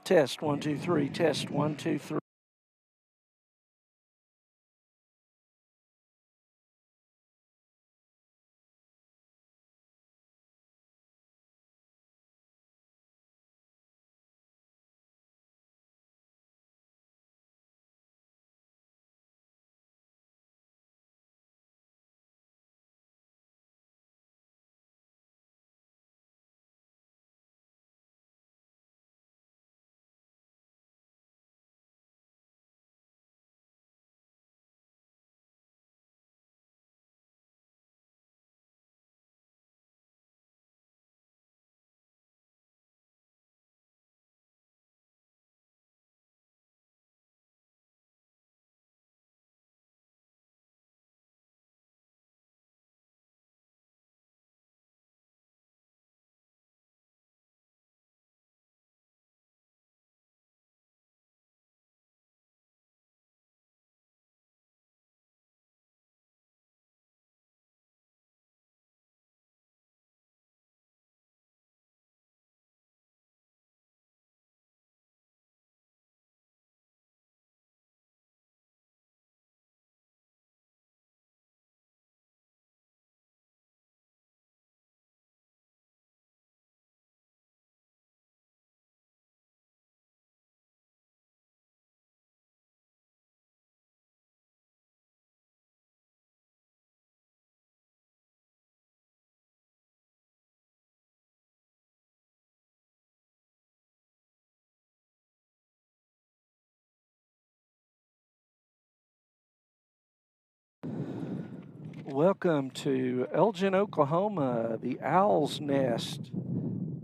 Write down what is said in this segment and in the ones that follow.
Test 1 2 3. Test 1 2 3. Welcome to Elgin, Oklahoma, the Owl's Nest,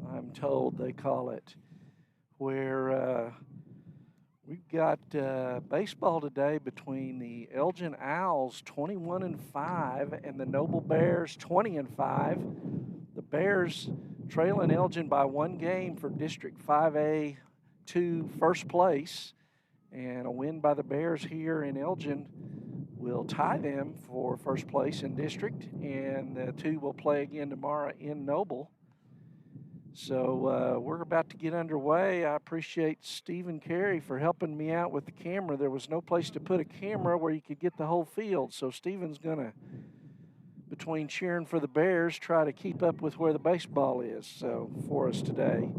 I'm told they call it, where we've got baseball today between the Elgin Owls 21-5 and the Noble Bears 20-5. The Bears trailing Elgin by 1 game for District 5A to first place, and a win by the Bears here in Elgin will tie them for first place in district, and the two will play again tomorrow in Noble. So we're about to get underway. I appreciate Stephen Carey for helping me out with the camera. There was no place to put a camera where you could get the whole field, so Stephen's going to, between cheering for the Bears, try to keep up with where the baseball is for us today.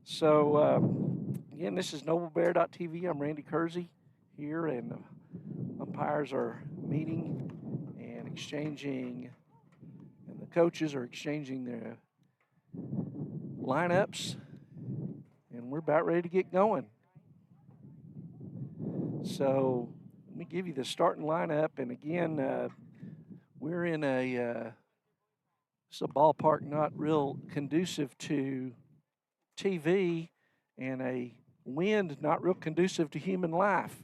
So, again, this is NobleBear.tv. I'm Randy Kersey here, and umpires are meeting and exchanging, and the coaches are exchanging their lineups, and we're about ready to get going. So let me give you the starting lineup, and again, we're in it's a ballpark not real conducive to TV, and a wind not real conducive to human life.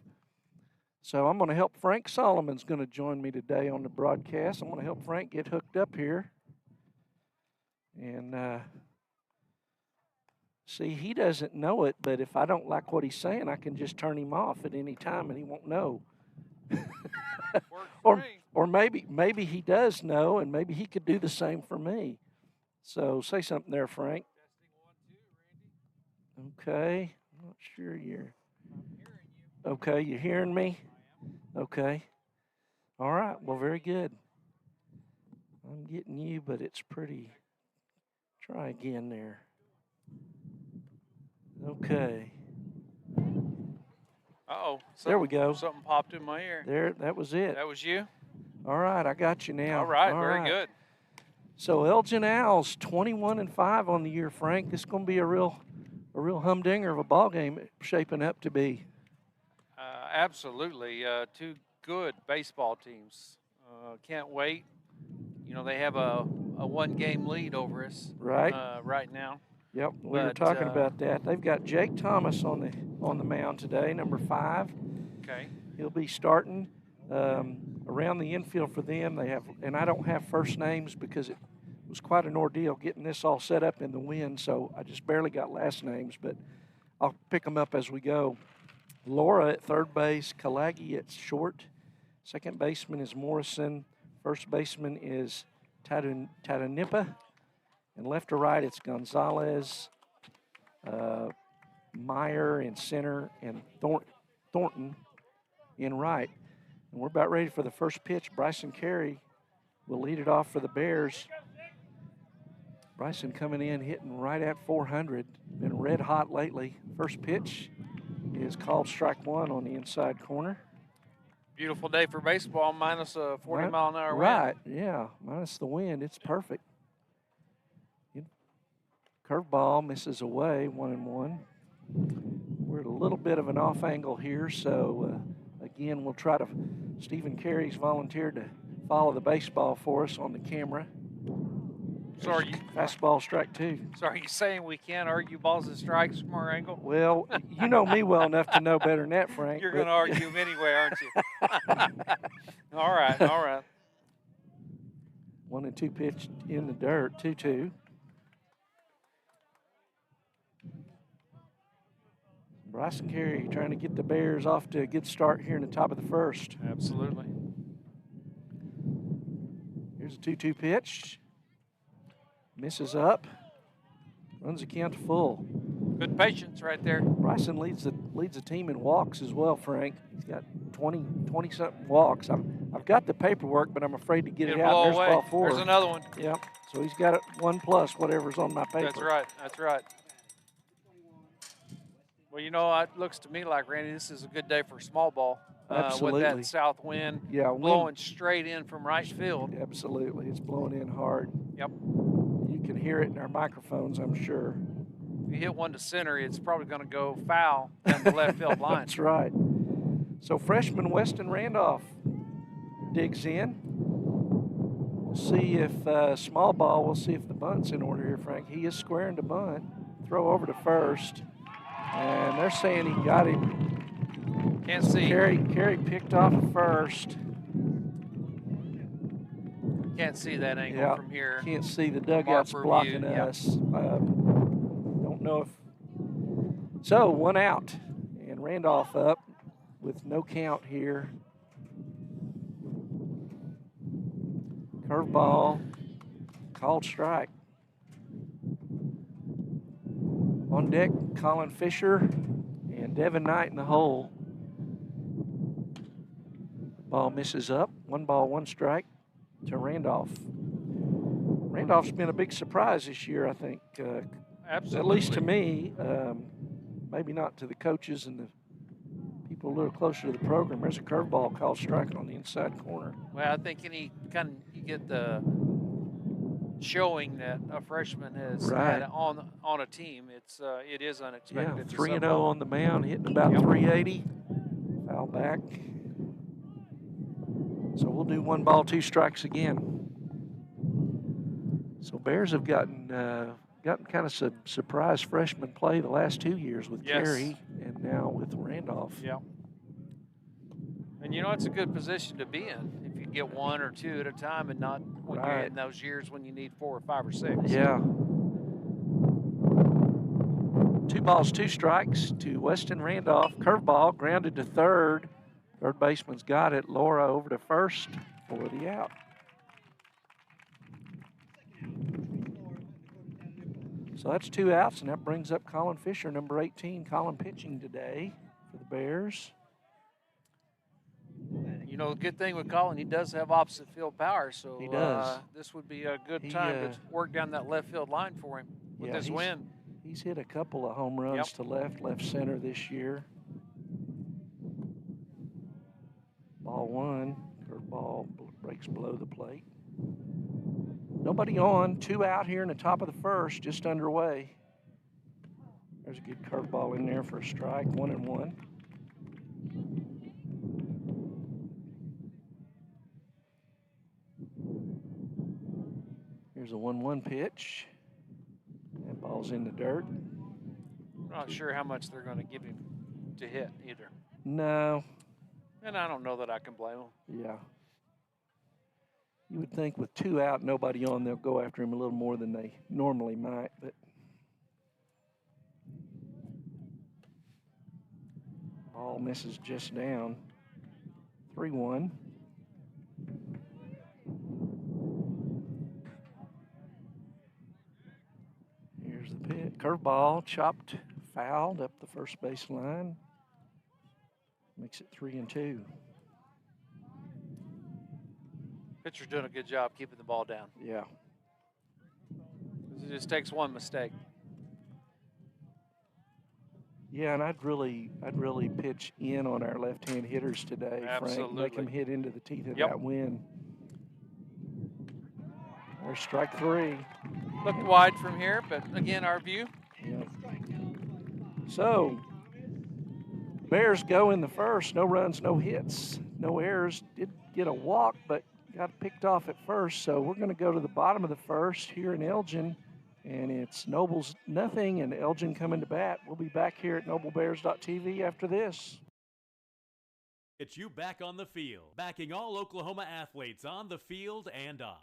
So I'm going to help Frank Solomon's going to join me today on the broadcast. I'm going to help Frank get hooked up here. And see, he doesn't know it, but if I don't like what he's saying, I can just turn him off at any time and he won't know. or maybe he does know, and maybe he could do the same for me. So say something there, Frank. Okay. I'm not sure you're. Okay, you hearing me? Okay. All right. Well, very good. I'm getting you, but it's pretty. Try again there. Okay. Uh-oh. There we go. Something popped in my ear. There, that was it. That was you? All right, I got you now. All right, very good. So Elgin Owls 21-5 on the year, Frank. This is going to be a real humdinger of a ball game shaping up to be. Absolutely. Two good baseball teams. Can't wait. You know, they have a 1-game lead over us right now. Yep, we were talking about that. They've got Jake Thomas on the mound today, number 5. Okay. He'll be starting around the infield for them. They have, and I don't have first names because it was quite an ordeal getting this all set up in the wind, so I just barely got last names, but I'll pick them up as we go. Laura at third base, Kalagi at short. Second baseman is Morrison. First baseman is Tadanipa. And left to right, it's Gonzalez, Meyer in center, and Thornton in right. And we're about ready for the first pitch. Bryson Carey will lead it off for the Bears. Bryson coming in, hitting right at 400. Been red hot lately. First pitch is called strike one on the inside corner. Beautiful day for baseball, minus a 40-mile-an-hour wind. Right, yeah, minus the wind. It's perfect. Curveball misses away, 1-1. We're at a little bit of an off angle here, so again, we'll try to. Stephen Carey's volunteered to follow the baseball for us on the camera. So are you fastball, strike two. So are you saying we can't argue balls and strikes from our angle? Well, you know me well enough to know better than that, Frank. You're going to argue them anyway, aren't you? All right, all right. 1-2 pitch in the dirt, 2-2. Bryson Carey trying to get the Bears off to a good start here in the top of the first. Absolutely. Here's a 2-2 pitch. Misses up. Runs the count to full. Good patience right there. Bryson leads the team in walks as well, Frank. He's got 20-something walks. I've got the paperwork, but I'm afraid to get it out. There's ball four. There's another one. Yep. So he's got it 1+ whatever's on my paper. That's right. That's right. Well, you know, it looks to me like, Randy, this is a good day for small ball. Absolutely. With that south wind blowing straight in from right field. Absolutely. It's blowing in hard. Yep. You can hear it in our microphones, I'm sure. If you hit one to center, it's probably going to go foul down the left field line. That's right. So freshman Weston Randolph digs in. We'll see if small ball, we'll see if the bunt's in order here, Frank. He is squaring to bunt. Throw over to first. And they're saying he got him. Can't see. Carey picked off first. Can't see that angle from here. Can't see the dugouts blocking us. Don't know if. So, one out. And Randolph up with no count here. Curveball. Called strike. On deck, Colin Fisher and Devin Knight in the hole. Ball misses up. 1 ball, 1 strike to Randolph. Randolph's been a big surprise this year, I think. Absolutely. At least to me. Maybe not to the coaches and the people a little closer to the program. There's a curveball called strike on the inside corner. Well, I think you get the showing that a freshman has had on a team. It is unexpected. Yeah, 3-0 on the mound, hitting about 380. Foul back. So we'll do 1 ball, 2 strikes again. So Bears have gotten kind of some surprise freshman play the last 2 years with Carey and now with Randolph. Yeah. And you know, it's a good position to be in if you get 1 or 2 at a time and not when you're in those years when you need 4 or 5 or 6. Yeah. 2 balls, 2 strikes to Weston Randolph. Curveball grounded to third. Third baseman's got it. Laura over to first for the out. So that's 2 outs, and that brings up Colin Fisher, number 18. Colin pitching today for the Bears. You know, the good thing with Colin, he does have opposite field power, so he does. This would be a good time to work down that left field line for him with this win. He's hit a couple of home runs to left center this year. Ball 1, curveball breaks below the plate. Nobody on, 2 out here in the top of the first, just underway. There's a good curveball in there for a strike, 1-1. Here's a 1-1 pitch. That ball's in the dirt. I'm not sure how much they're going to give him to hit either. No. And I don't know that I can blame him. Yeah. You would think with 2 out, nobody on, they'll go after him a little more than they normally might, but ball misses just down. 3-1. Here's the pitch. Curveball chopped fouled up the first base line. Makes it 3-2. Pitcher's doing a good job keeping the ball down. Yeah. It just takes one mistake. Yeah, and I'd really pitch in on our left-hand hitters today, Absolutely. Frank. Make them hit into the teeth of Yep. that wind. There's strike 3. Looked wide from here, but again, our view. Yeah. So, Bears go in the first. No runs, no hits, no errors. Did get a walk, but got picked off at first. So we're going to go to the bottom of the first here in Elgin. And it's Nobles nothing and Elgin coming to bat. We'll be back here at NobleBears.tv after this. It's you back on the field, backing all Oklahoma athletes on the field and off.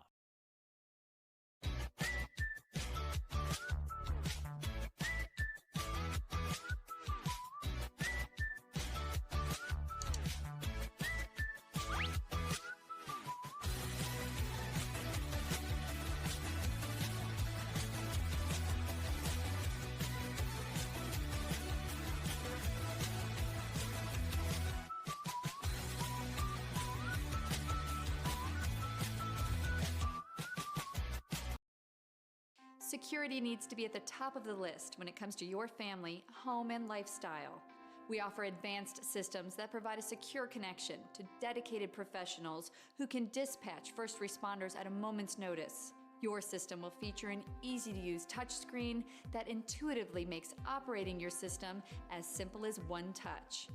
Security needs to be at the top of the list when it comes to your family, home, and lifestyle. We offer advanced systems that provide a secure connection to dedicated professionals who can dispatch first responders at a moment's notice. Your system will feature an easy-to-use touchscreen that intuitively makes operating your system as simple as one touch.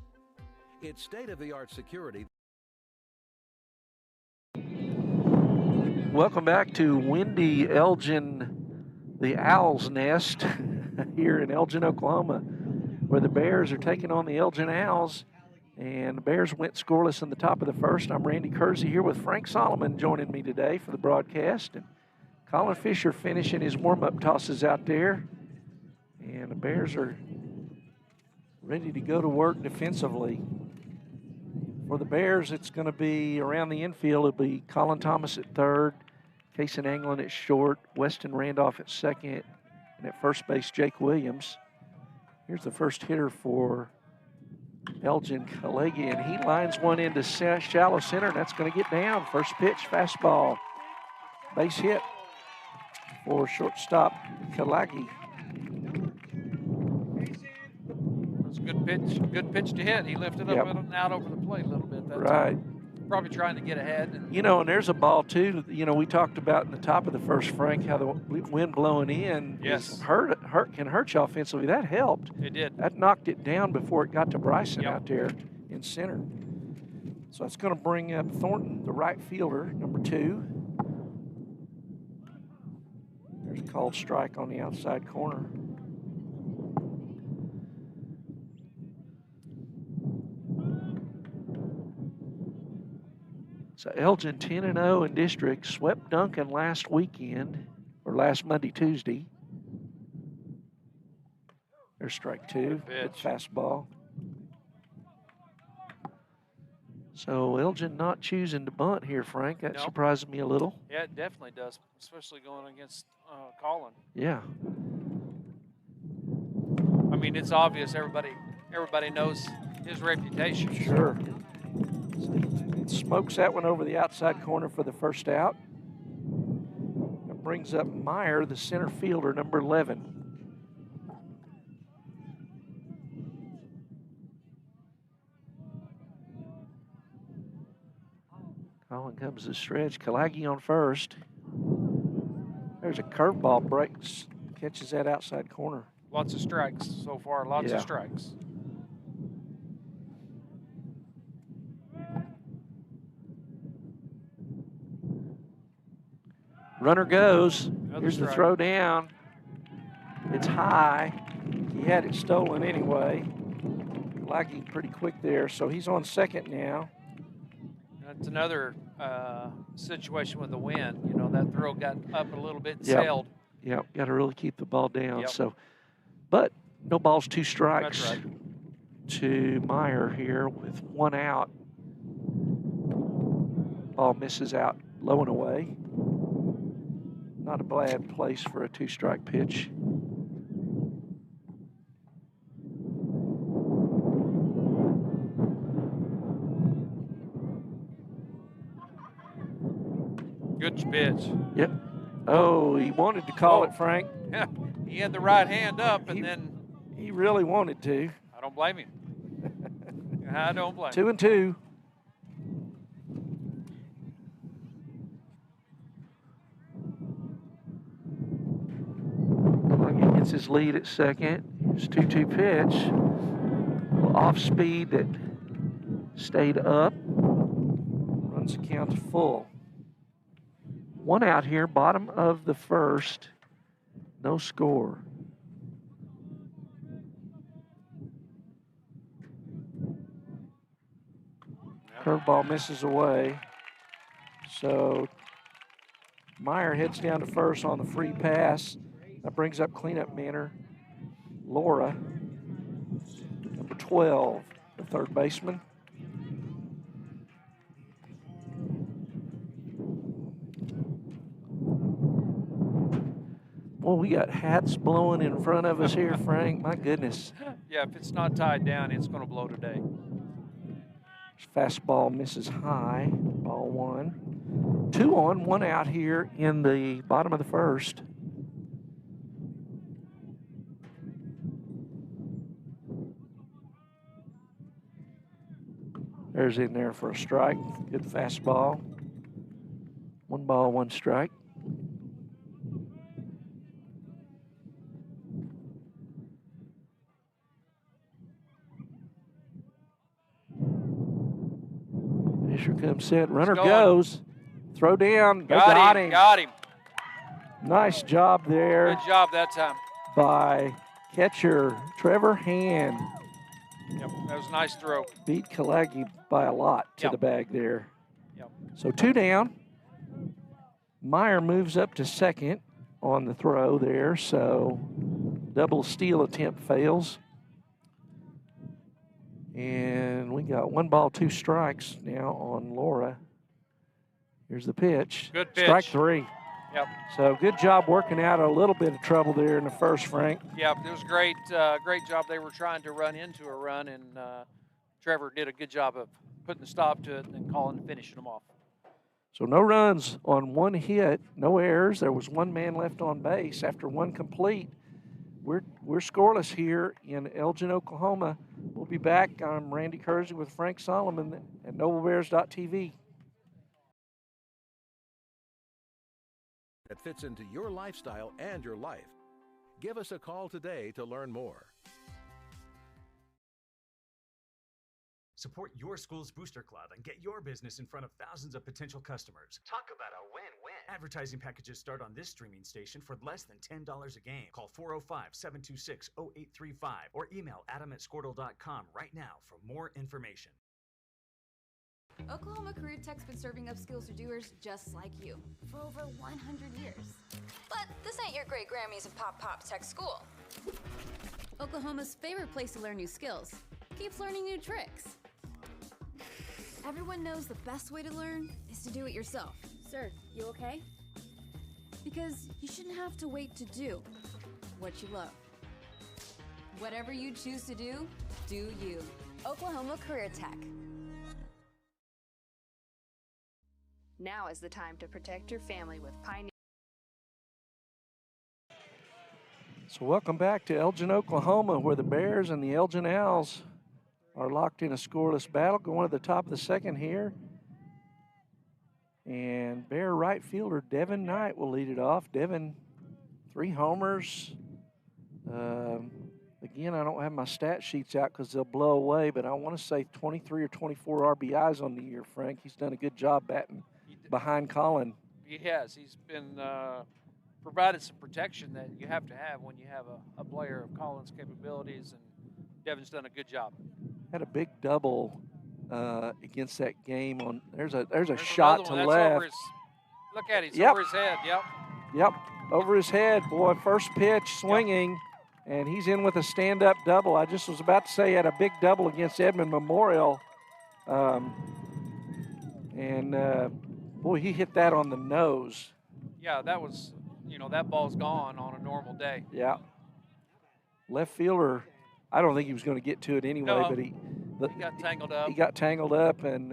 It's state-of-the-art security. Welcome back to windy Elgin, the Owl's Nest here in Elgin, Oklahoma, where the Bears are taking on the Elgin Owls. And the Bears went scoreless in the top of the first. I'm Randy Kersey here with Frank Solomon joining me today for the broadcast. And Colin Fisher finishing his warm-up tosses out there. And the Bears are ready to go to work defensively. For the Bears, it's going to be around the infield. It'll be Colin Thomas at third, Kason Anglin at short, Weston Randolph at second, and at first base, Jake Williams. Here's the first hitter for Elgin, Kalegi, and he lines one into shallow center, and that's going to get down. First pitch, fastball, base hit for shortstop Kalegi. That's a good pitch to hit. He lifted up and out over the plate a little bit that time. Probably trying to get ahead. And and there's a ball too. We talked about in the top of the first, Frank, how the wind blowing in can hurt you offensively. That helped. It did. That knocked it down before it got to Bryson out there in center. So it's going to bring up Thornton, the right fielder, number 2. There's a called strike on the outside corner. So Elgin 10-0 in district, swept Duncan last weekend, or last Monday, Tuesday. There's strike 2, good fastball. So Elgin not choosing to bunt here, Frank. That surprises me a little. Yeah, it definitely does, especially going against Colin. Yeah. I mean, it's obvious. Everybody knows his reputation. Sure. Smokes that one over the outside corner for the first out. That brings up Meyer, the center fielder, number 11. Colin comes to stretch. Kalagi on first. There's a curveball, breaks, catches that outside corner. Lots of strikes so far, lots of strikes. Runner goes. Here's strike. The throw down. It's high. He had it stolen anyway. Kalagi pretty quick there, so he's on second now. That's another situation with the wind. That throw got up a little bit and sailed. Yep, got to really keep the ball down. So, but no balls, 2 strikes. That's right. To Meyer here with 1 out. Ball misses out low and away. Not a bad place for a 2-strike pitch. Good pitch. Yep. Oh, he wanted to call it, Frank. He had the right hand up, and then he really wanted to. I don't blame him. I don't blame 2 and 2. He gets his lead at second. Here's 2-2 pitch. Off speed that stayed up. Runs the count to full. 1 out here, bottom of the first. No score. Curveball misses away. So Meyer heads down to first on the free pass. That brings up cleanup manner Laura, number 12, the third baseman. Well, we got hats blowing in front of us here, Frank. My goodness. Yeah, if it's not tied down, it's going to blow today. Fastball misses high, ball 1. 2 on, 1 out here in the bottom of the first. There's in there for a strike. Good fastball. 1 ball, 1 strike. Fisher comes set. Runner goes. Throw down. They got him. Got him. Nice job there. Good job that time. By catcher Trevor Hand. Yep, that was a nice throw. Beat Kalagi by a lot to the bag there. Yep. So 2 down. Meyer moves up to second on the throw there, so double steal attempt fails. And we got 1 ball, 2 strikes now on Laura. Here's the pitch. Good pitch. Strike 3. Yep. So good job working out a little bit of trouble there in the first, Frank. Yep, it was great. Great job. They were trying to run into a run, and Trevor did a good job of putting a stop to it and then calling and finishing them off. So no runs on 1 hit, no errors. There was 1 man left on base after 1 complete. We're scoreless here in Elgin, Oklahoma. We'll be back. I'm Randy Kersey with Frank Solomon at NobleBears.tv. That fits into your lifestyle and your life. Give us a call today to learn more. Support your school's booster club and get your business in front of thousands of potential customers. Talk about a win-win. Advertising packages start on this streaming station for less than $10 a game. Call 405-726-0835 or email adam@squirtle.com right now for more information. Oklahoma Career Tech's been serving up skills to doers just like you for over 100 years. But this ain't your great Grammys and Pop Tech school. Oklahoma's favorite place to learn new skills keeps learning new tricks. Everyone knows the best way to learn is to do it yourself. Sir, you okay? Because you shouldn't have to wait to do what you love. Whatever you choose to do, do you. Oklahoma Career Tech. Now is the time to protect your family with Pioneer. So welcome back to Elgin, Oklahoma, where the Bears and the Elgin Owls are locked in a scoreless battle. Going to the top of the second here. And Bear right fielder Devin Knight will lead it off. Devin, 3 homers. Again, I don't have my stat sheets out because they'll blow away, but I want to say 23 or 24 RBIs on the year, Frank. He's done a good job batting behind Colin. He has. He's been provided some protection that you have to have when you have a player of Colin's capabilities, and Devin's done a good job. Had a big double against that game. There's a shot to left. Look at it. It's Yep. over his head. Yep, over his head, boy. First pitch, swinging, and he's in with a stand-up double. I just was about to say he had a big double against Edmond Memorial. Boy, he hit that on the nose. Yeah, that was, that ball's gone on a normal day. Yeah. Left fielder, I don't think he was going to get to it anyway, No, but he got tangled up. He got tangled up, and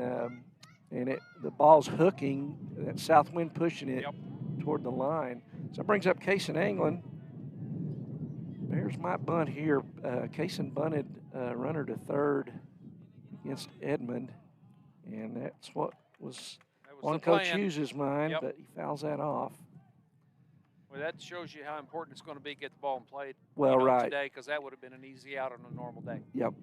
and the ball's hooking, that south wind pushing it Yep. toward the line. So it brings up Kaysen Anglin. Bears might bunt here. Kaysen bunted runner to third against Edmond, and that's what was on Coach Hughes' mind, Yep. but he fouls that off. Well, that shows you how important it's going to be to get the ball in play Right. today, because that would have been an easy out on a normal day. Yep.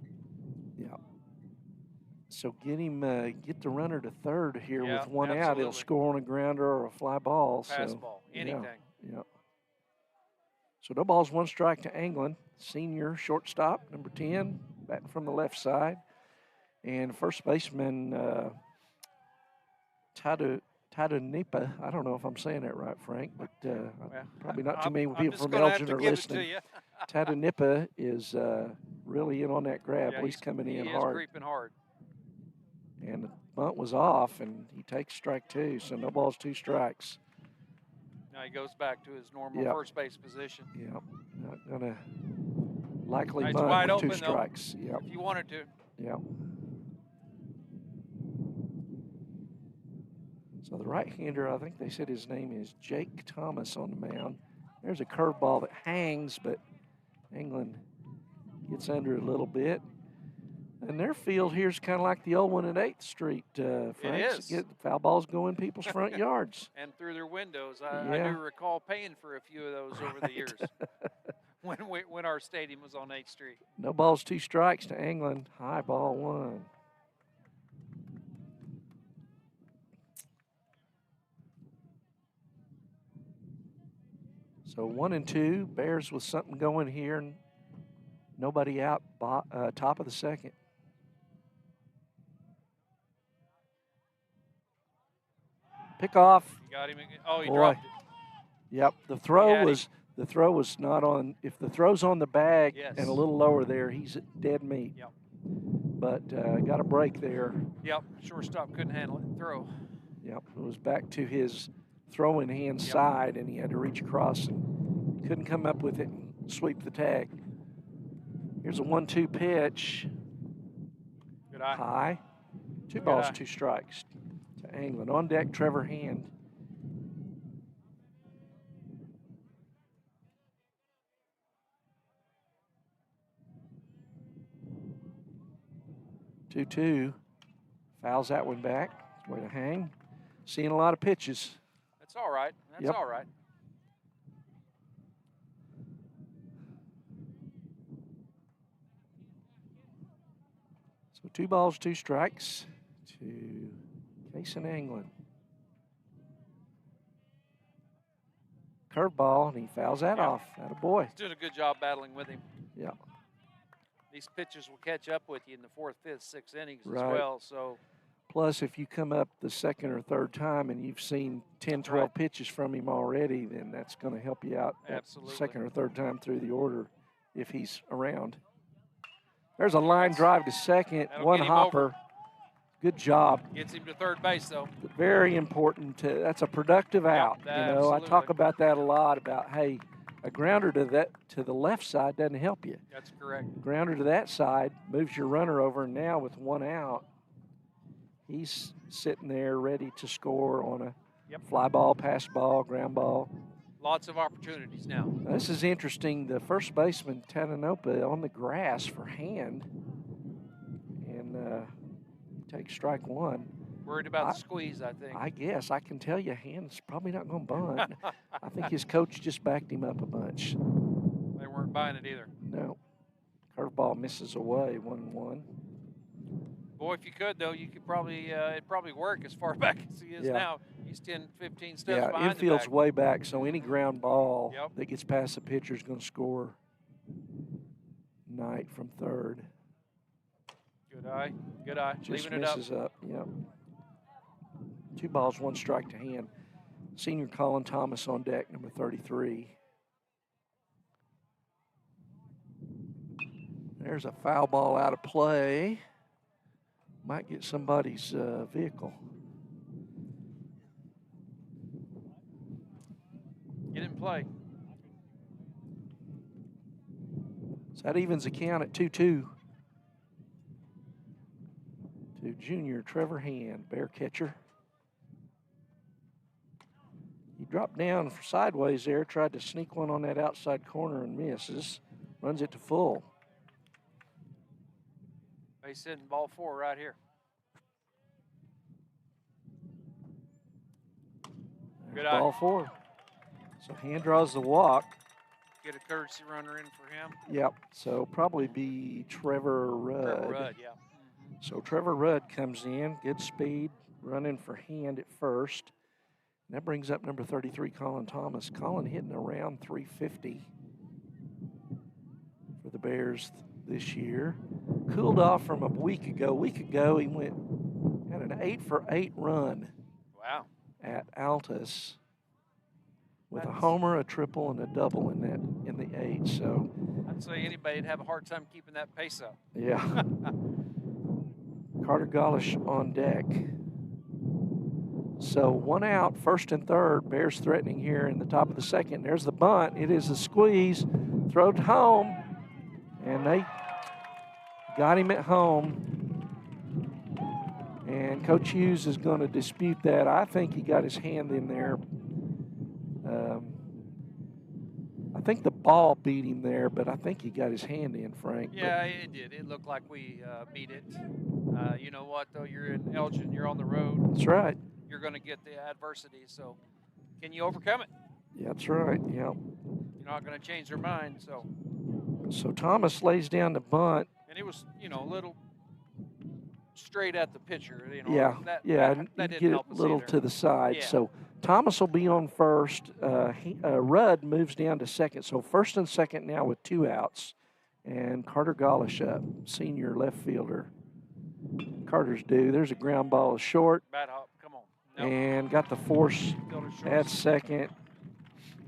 So get the runner to third here with one out. He'll score on a grounder or a fly ball. Pass ball, anything. Yeah. So no balls, one strike to Anglin, senior shortstop, number 10, batting from the left side. And first baseman Tadunipa, I don't know if I'm saying that right, Frank, but probably not too many people from Elgin are listening. Tadunipa is really in on that grab. Yeah, he's coming in he hard. He's creeping hard. And the bunt was off, and he takes strike 2, so no balls, 2 strikes. Now he goes back to his normal first base position. Yep, not going to likely It's bunt wide with open, 2 strikes. Though, yep. if you wanted to. Yep. So the right-hander, I think they said his name is Jake Thomas on the mound. There's a curveball that hangs, but Anglin gets under it a little bit. And their field here is kind of like the old one at 8th Street, Frank. It is. Foul balls go in people's front yards. And through their windows. I do recall paying for a few of those over the years when our stadium was on 8th Street. No balls, 2 strikes to Anglin. High ball 1. So 1 and 2. Bears with something going here. Nobody out, top of the second. Pick off. You got him. Oh, he dropped it. Yep, the throw was not on. If the throw's on the bag and a little lower there, he's at dead meat. Yep. But got a break there. Yep, shortstop couldn't handle it. Throw. Yep, it was back to his throwing hand side, and he had to reach across and couldn't come up with it and sweep the tag. Here's a 1-2 pitch. Good eye. High. 2 balls, 2 strikes to Anglin. On deck, Trevor Hand. Two. Fouls that one back. Way to hang. Seeing a lot of pitches. That's all right. That's all right. So 2 balls, 2 strikes to Kaysen Anglin. Curveball, and he fouls that off. Attaboy. He's doing a good job battling with him. Yeah. These pitches will catch up with you in the 4th, 5th, 6th innings as well. So, plus, if you come up the 2nd or 3rd time and you've seen 10, 12 pitches from him already, then that's going to help you out that 2nd or 3rd time through the order if he's around. There's a line drive to second, 1 hopper. Good job. Gets him to 3rd base, though. Very important. That's a productive out. I talk about that a lot about, hey, a grounder to the left side doesn't help you. That's correct. Grounder to that side moves your runner over, and now with 1 out, he's sitting there ready to score on a fly ball, pass ball, ground ball. Lots of opportunities now. This is interesting. The first baseman, Tadanopa, on the grass for Hand, and takes strike 1. Worried about the squeeze, I think. I guess. I can tell you Hand's probably not going to bunt. I think his coach just backed him up a bunch. They weren't buying it either. No. Curveball misses away, 1-1. Boy, if you could, though, you could probably it'd probably work as far back as he is now. He's 10, 15 steps behind the infield's back. way back, so any ground ball that gets past the pitcher is going to score. Knight from 3rd. Good eye. Good eye. Just leaving it up. misses up. Yep. 2 balls, 1 strike to Hand. Senior Colin Thomas on deck, number 33. There's a foul ball out of play. Might get somebody's vehicle. Get in play. So that evens the count at 2-2. junior Trevor Hand, Bear catcher. He dropped down sideways there, tried to sneak one on that outside corner and misses. Runs it to full. Base hit ball 4 right here. Good eye. Ball 4. So Hand draws the walk. Get a courtesy runner in for him. Yep. So probably be Trevor Rudd. Trevor Rudd, yeah. So Trevor Rudd comes in, good speed, running for Hand at first. And that brings up number 33, Colin Thomas. Colin hitting around 350 for the Bears this year. Cooled off from a week ago. A week ago, he had an 8-for-8 run. Wow. At Altus with a homer, a triple, and a double in the 8. So I'd say anybody'd have a hard time keeping that pace up. Yeah. Carter Golish on deck. So 1 out, first and third. Bears threatening here in the top of the second. There's the bunt. It is a squeeze. Throw it home. And they got him at home. And Coach Hughes is going to dispute that. I think he got his hand in there. I think the ball beat him there, but I think he got his hand in, Frank. Yeah, it did. It looked like we beat it. You know what, though? You're in Elgin. You're on the road. That's right. You're going to get the adversity. So can you overcome it? Yeah, that's right. Yeah. You're not going to change their mind. So Thomas lays down the bunt. And it was, a little straight at the pitcher. Yeah, that get it a little either. To the side. Yeah. So Thomas will be on first. Rudd moves down to second. So first and second now with 2 outs. And Carter Golish up, senior left fielder. Carter's due. There's a ground ball short. Bad hop, come on. Nope. And got the force at second.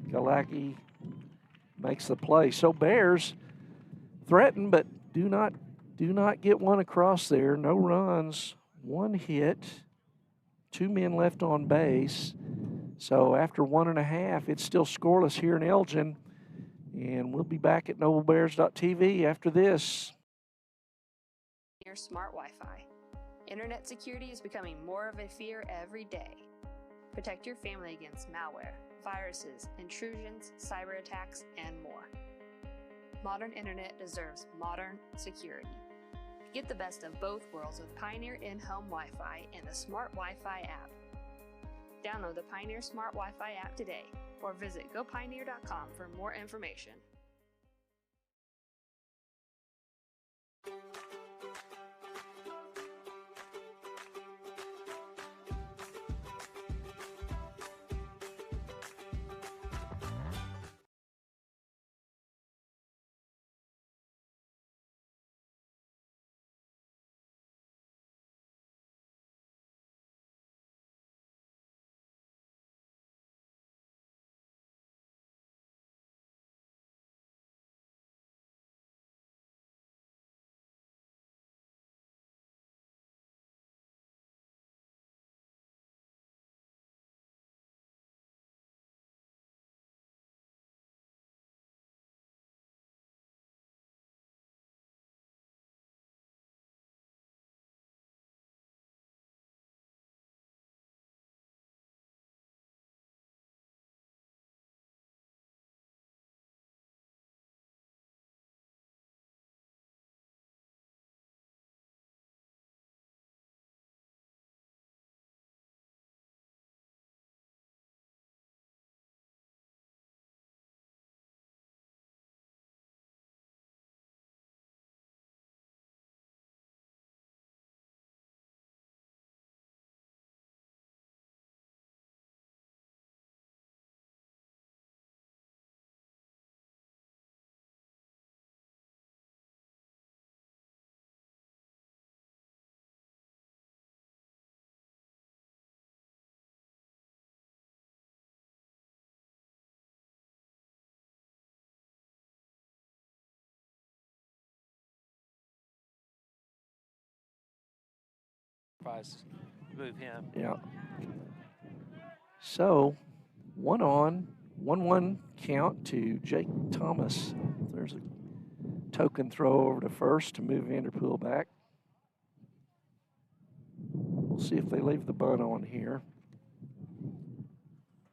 Galacki makes the play. So Bears threaten, but do not get one across there. No runs, 1 hit, 2 men left on base. So after 1.5, it's still scoreless here in Elgin. And we'll be back at NobleBears.tv after this. Your smart Wi-Fi. Internet security is becoming more of a fear every day. Protect your family against malware, viruses, intrusions, cyber attacks, and more. Modern internet deserves modern security. Get the best of both worlds with Pioneer in-home Wi-Fi and the Smart Wi-Fi app. Download the Pioneer Smart Wi-Fi app today or visit gopioneer.com for more information. Move him. Yeah. So 1 on, 1-1 count to Jake Thomas. There's a token throw over to first to move Vanderpool back. We'll see if they leave the bunt on here.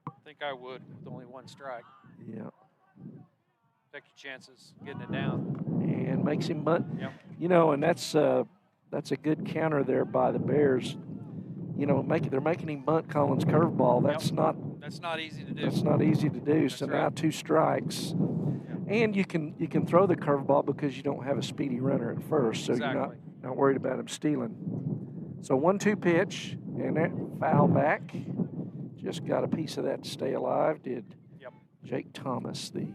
I think I would with only one strike. Yeah. Take your chances getting it down. And makes him bunt. Yep. You know, and that's a good counter there by the Bears. You know, they're making him bunt Collins' curveball. That's not easy to do. That's not easy to do. That's so right. now 2 strikes. Yep. And you can throw the curveball because you don't have a speedy runner at first, so exactly. you're not worried about him stealing. So 1-2 pitch, and that foul back. Just got a piece of that to stay alive, did Jake Thomas, the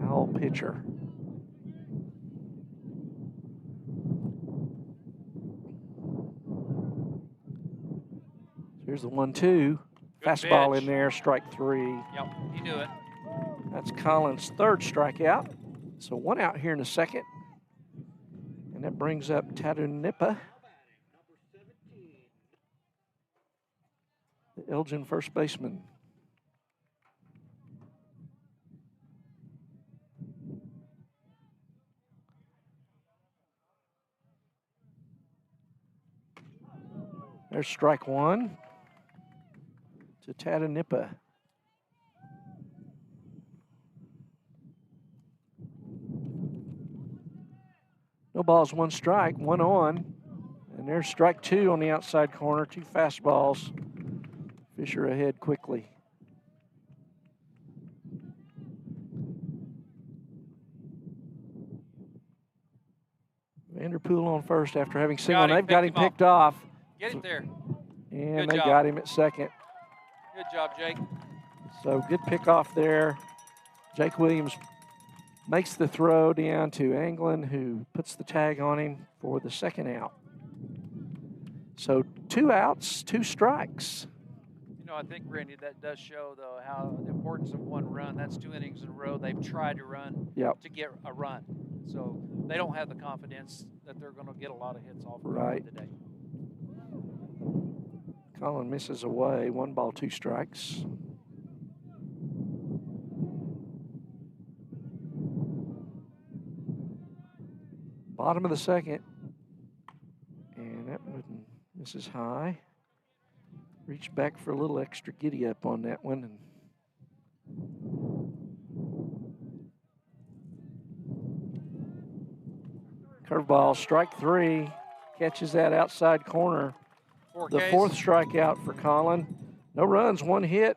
Owl pitcher. Here's the 1-2. Fastball pitch. in there, strike 3. Yep, he knew it. That's Collins' 3rd strikeout. So 1 out here in the 2nd. And that brings up Tadunipa, the Elgin first baseman. There's strike 1 to Tadunipa. No balls, 1 strike, 1 on. And there's strike 2 on the outside corner, 2 fastballs. Fisher ahead quickly. Vanderpool on first after having singled. They've got him picked off. Get it there. And Good they job. got him at 2nd. Good job, Jake. So good pickoff there. Jake Williams makes the throw down to Anglin, who puts the tag on him for the 2nd out. So 2 outs, 2 strikes. You know, I think, Randy, that does show, though, how the importance of 1 run. That's 2 innings in a row. They've tried to run to get a run. So they don't have the confidence that they're going to get a lot of hits off Right. today. Colin misses away. 1 ball, 2 strikes. Bottom of the 2nd. And that one misses high. Reached back for a little extra giddy up on that one. And curveball, strike 3. Catches that outside corner. The 4th strikeout for Colin. No runs, 1 hit,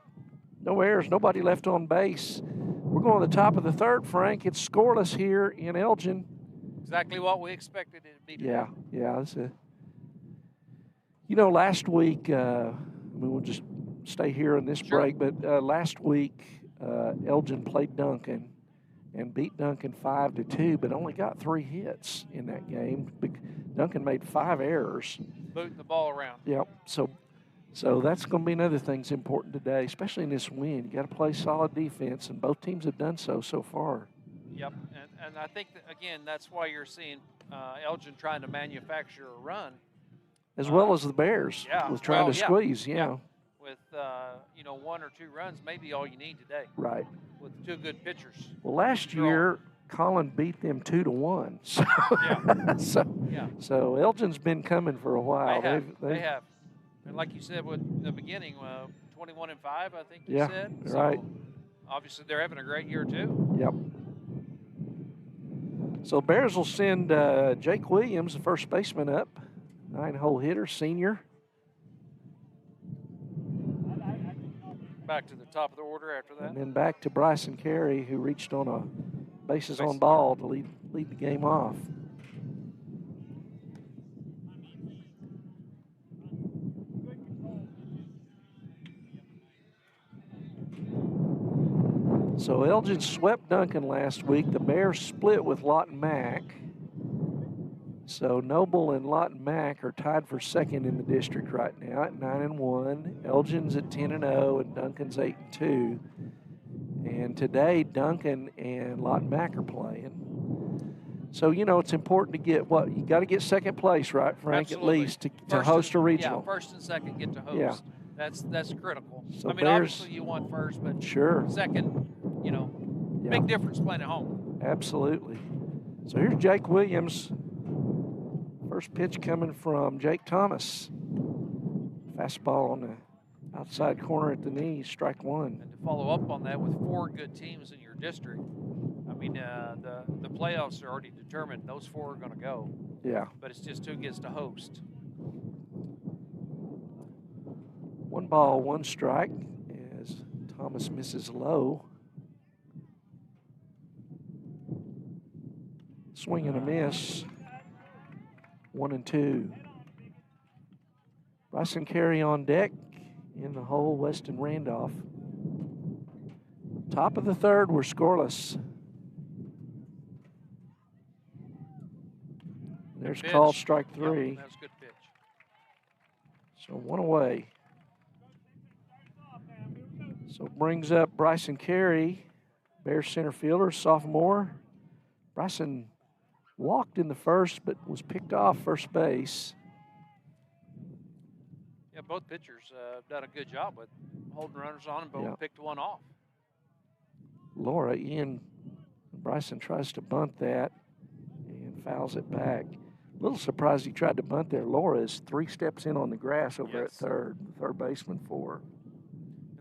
no errors, nobody left on base. We're going to the top of the 3rd, Frank. It's scoreless here in Elgin. Exactly what we expected it to be today. Yeah. You know, last week, we'll just stay here in this break, but last week, Elgin played Duncan and beat Duncan 5-2, but only got 3 hits in that game. Duncan made 5 errors. Booting the ball around. Yep. So that's going to be another thing that's important today, especially in this win. You got to play solid defense, and both teams have done so far. Yep, and I think, again, that's why you're seeing Elgin trying to manufacture a run. As well as the Bears with trying to squeeze, With, 1 or 2 runs, maybe all you need today. Right. With 2 good pitchers. Well, last year, Colin beat them 2-1. So Elgin's been coming for a while. They have. And like you said in the beginning, 21-5, I think you said. So right. Obviously, they're having a great year, too. Yep. So Bears will send Jake Williams, the first baseman, up. 9-hole hitter, senior. Back to the top of the order after that. And then back to Bryson Carey, who reached on a bases on ball to lead the game off. So Elgin swept Duncan last week. The Bears split with Lawton Mack. So Noble and Lawton Mack are tied for 2nd in the district right now at 9-1. Elgin's at 10-0 and Duncan's 8-2. And today Duncan and Lawton Mack are playing. So, you know, it's important to get you got to get 2nd place, right, Frank, Absolutely. at least to host a regional. Yeah, 1st and 2nd get to host. Yeah. That's critical. So I mean, obviously you want 1st, but 2nd, big difference playing at home. Absolutely. So here's Jake Williams, First pitch coming from Jake Thomas. Fastball on the outside corner at the knees, strike one. And to follow up on that, with 4 good teams in your district, I mean, the playoffs are already determined. Those 4 are going to go. Yeah. But it's just who gets to host. 1 ball, 1 strike as Thomas misses low. Swing and a miss. 1-2. Bryson Carey on deck in the hole, Weston Randolph. Top of the third, we're scoreless. There's called strike 3. Yep, that was a good pitch. So 1 away. So brings up Bryson Carey, Bears center fielder, sophomore. Bryson walked in the first, but was picked off first base. Yeah, both pitchers done a good job with holding runners on and both picked one off. Laura, Bryson tries to bunt that and fouls it back. A little surprised he tried to bunt there. Laura is 3 steps in on the grass over at third baseman for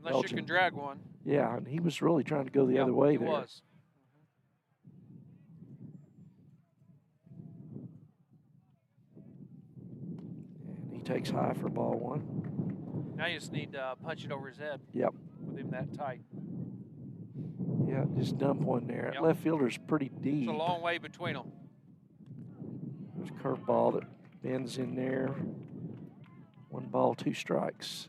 Unless Elgin. you can drag one. Yeah, and he was really trying to go the other way there. He was. And he takes high for ball 1. Now you just need to punch it over his head. Yep. With him that tight. Yeah, just dump one there. Yep. Left fielder's pretty deep. It's a long way between them. There's a curveball that bends in there. 1 ball, 2 strikes.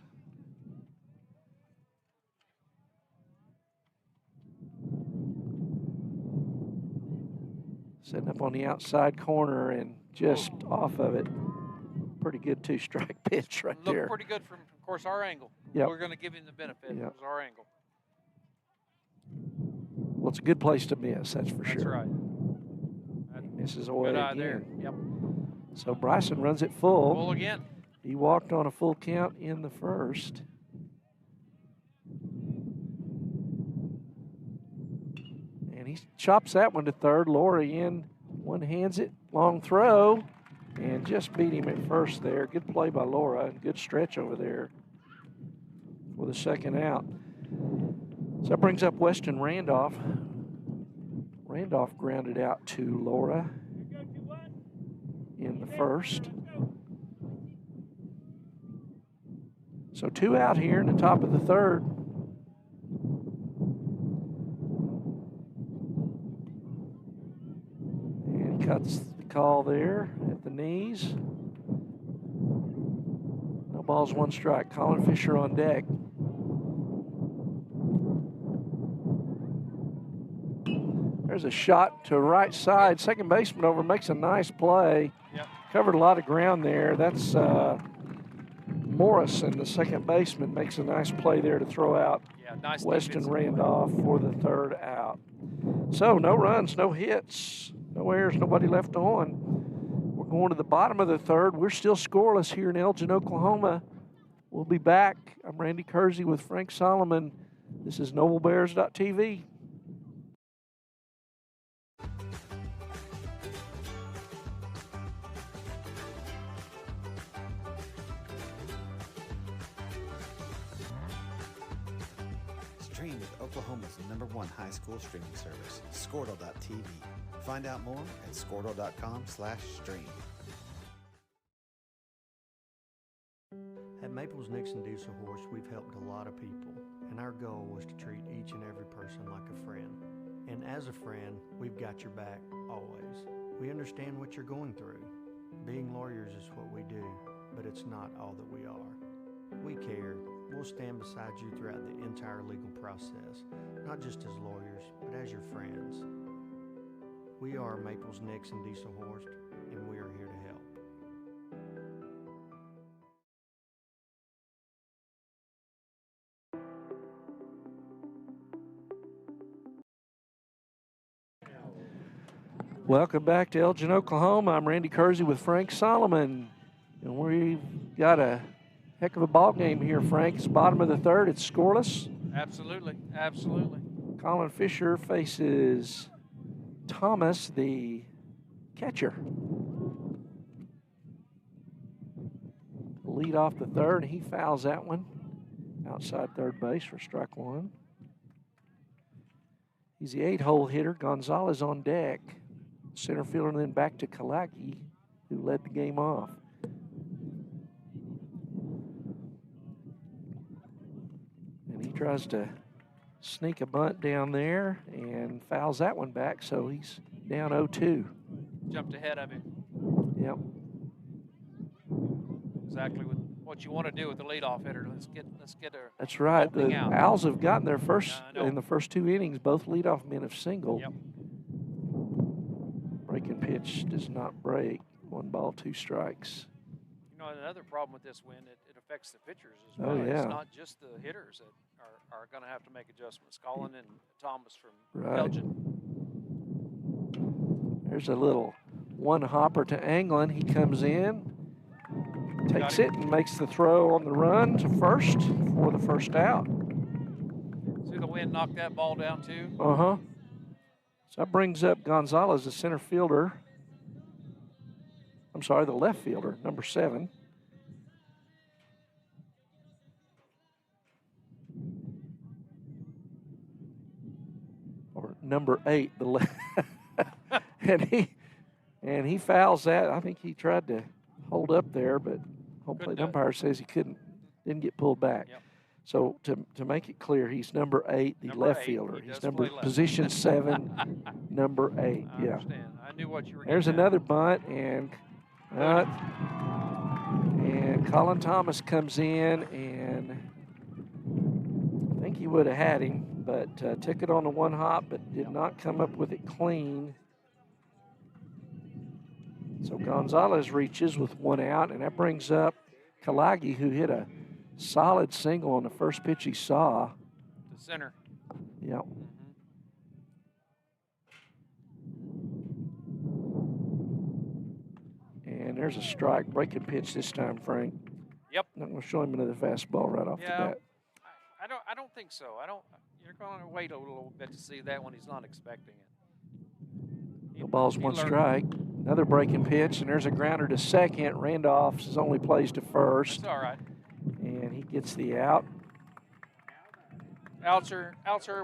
Setting up on the outside corner and just off of it. Pretty good 2-strike pitch right there. Looked pretty good from, of course, our angle. Yep. We're going to give him the benefit. It was our angle. Well, it's a good place to miss, that's for sure. That's right. He misses away Good eye again. there. Yep. So Bryson runs it full. Full again. He walked on a full count in the first. And he chops that one to third. Laura in, one hands it, long throw, and just beat him at first there. Good play by Laura, and good stretch over there for the second out. So that brings up Weston Randolph. Randolph grounded out to Laura in the first. So 2 out here in the top of the third. And he cuts the call there at the knees. No balls, 1 strike. Colin Fisher on deck. There's a shot to right side. Second baseman over, makes a nice play. Yep. Covered a lot of ground there. That's Morrison, the second baseman, makes a nice play there to throw out nice Weston Randolph for the third out. So no runs, no hits, no errors, nobody left on. We're going to the bottom of the third. We're still scoreless here in Elgin, Oklahoma. We'll be back. I'm Randy Kersey with Frank Solomon. This is NobleBears.tv. Stream with Oklahoma's #1 high school streaming service, Squirtle.tv. Find out more at Squirtle.com/stream. At Maples Nixon Diesel Horse, we've helped a lot of people, and our goal was to treat each and every person like a friend. And as a friend, we've got your back, always. We understand what you're going through. Being lawyers is what we do, but it's not all that we are. We care. We'll stand beside you throughout the entire legal process, not just as lawyers, but as your friends. We are Maples Nixon Diesel Horse, and we are here to help. Welcome back to Elgin, Oklahoma. I'm Randy Kersey with Frank Solomon, and we've got a heck of a ball game here, Frank. It's bottom of the third. It's scoreless. Absolutely, absolutely. Colin Fisher faces Thomas, the catcher. lead off the third, and he fouls that one outside third base for strike one. He's the 8-hole hitter. Gonzalez on deck. Center fielder, and then back to Kalagi, who led the game off. And he tries to sneak a bunt down there and fouls that one back, so he's down 0-2. Jumped ahead of him. Yep. Exactly what you want to do with the leadoff hitter. Let's get a. That's right. The out. Owls have gotten their first in the first 2 innings. Both leadoff men have singled. Yep. Breaking pitch does not break. 1 ball, 2 strikes. You know, another problem with this wind, it affects the pitchers as well. Oh, yeah. It's not just the hitters that are going to have to make adjustments. Colin and Thomas from Right. Elgin. There's a little one hopper to Anglin. He comes in, takes it, and makes the throw on the run to first for the first out. See the wind knock that ball down too? Uh-huh. So that brings up Gonzalez, the center fielder. I'm sorry, the left fielder, number 7. Or number 8, the left. and he fouls that. I think he tried to hold up there, but home plate umpire says he didn't get pulled back. Yep. So to make it clear, he's number 8, the left fielder. He's position 7, number 8. I yeah. understand. I knew what you were There's getting another bunt, and Colin Thomas comes in, and I think he would have had him, but took it on the one hop, but did not come up with it clean. So Gonzalez reaches with 1 out, and that brings up Kalagi, who hit a solid single on the first pitch he saw. The center. Yep. And there's a strike, breaking pitch this time, Frank. Yep. Not going to show him another fastball right off the bat. I don't think so. You're going to wait a little bit to see that when he's not expecting it. The ball's 1 strike. Another breaking pitch, and there's a grounder to second. Randolph's only plays to first. That's all right. And he gets the out. Outs are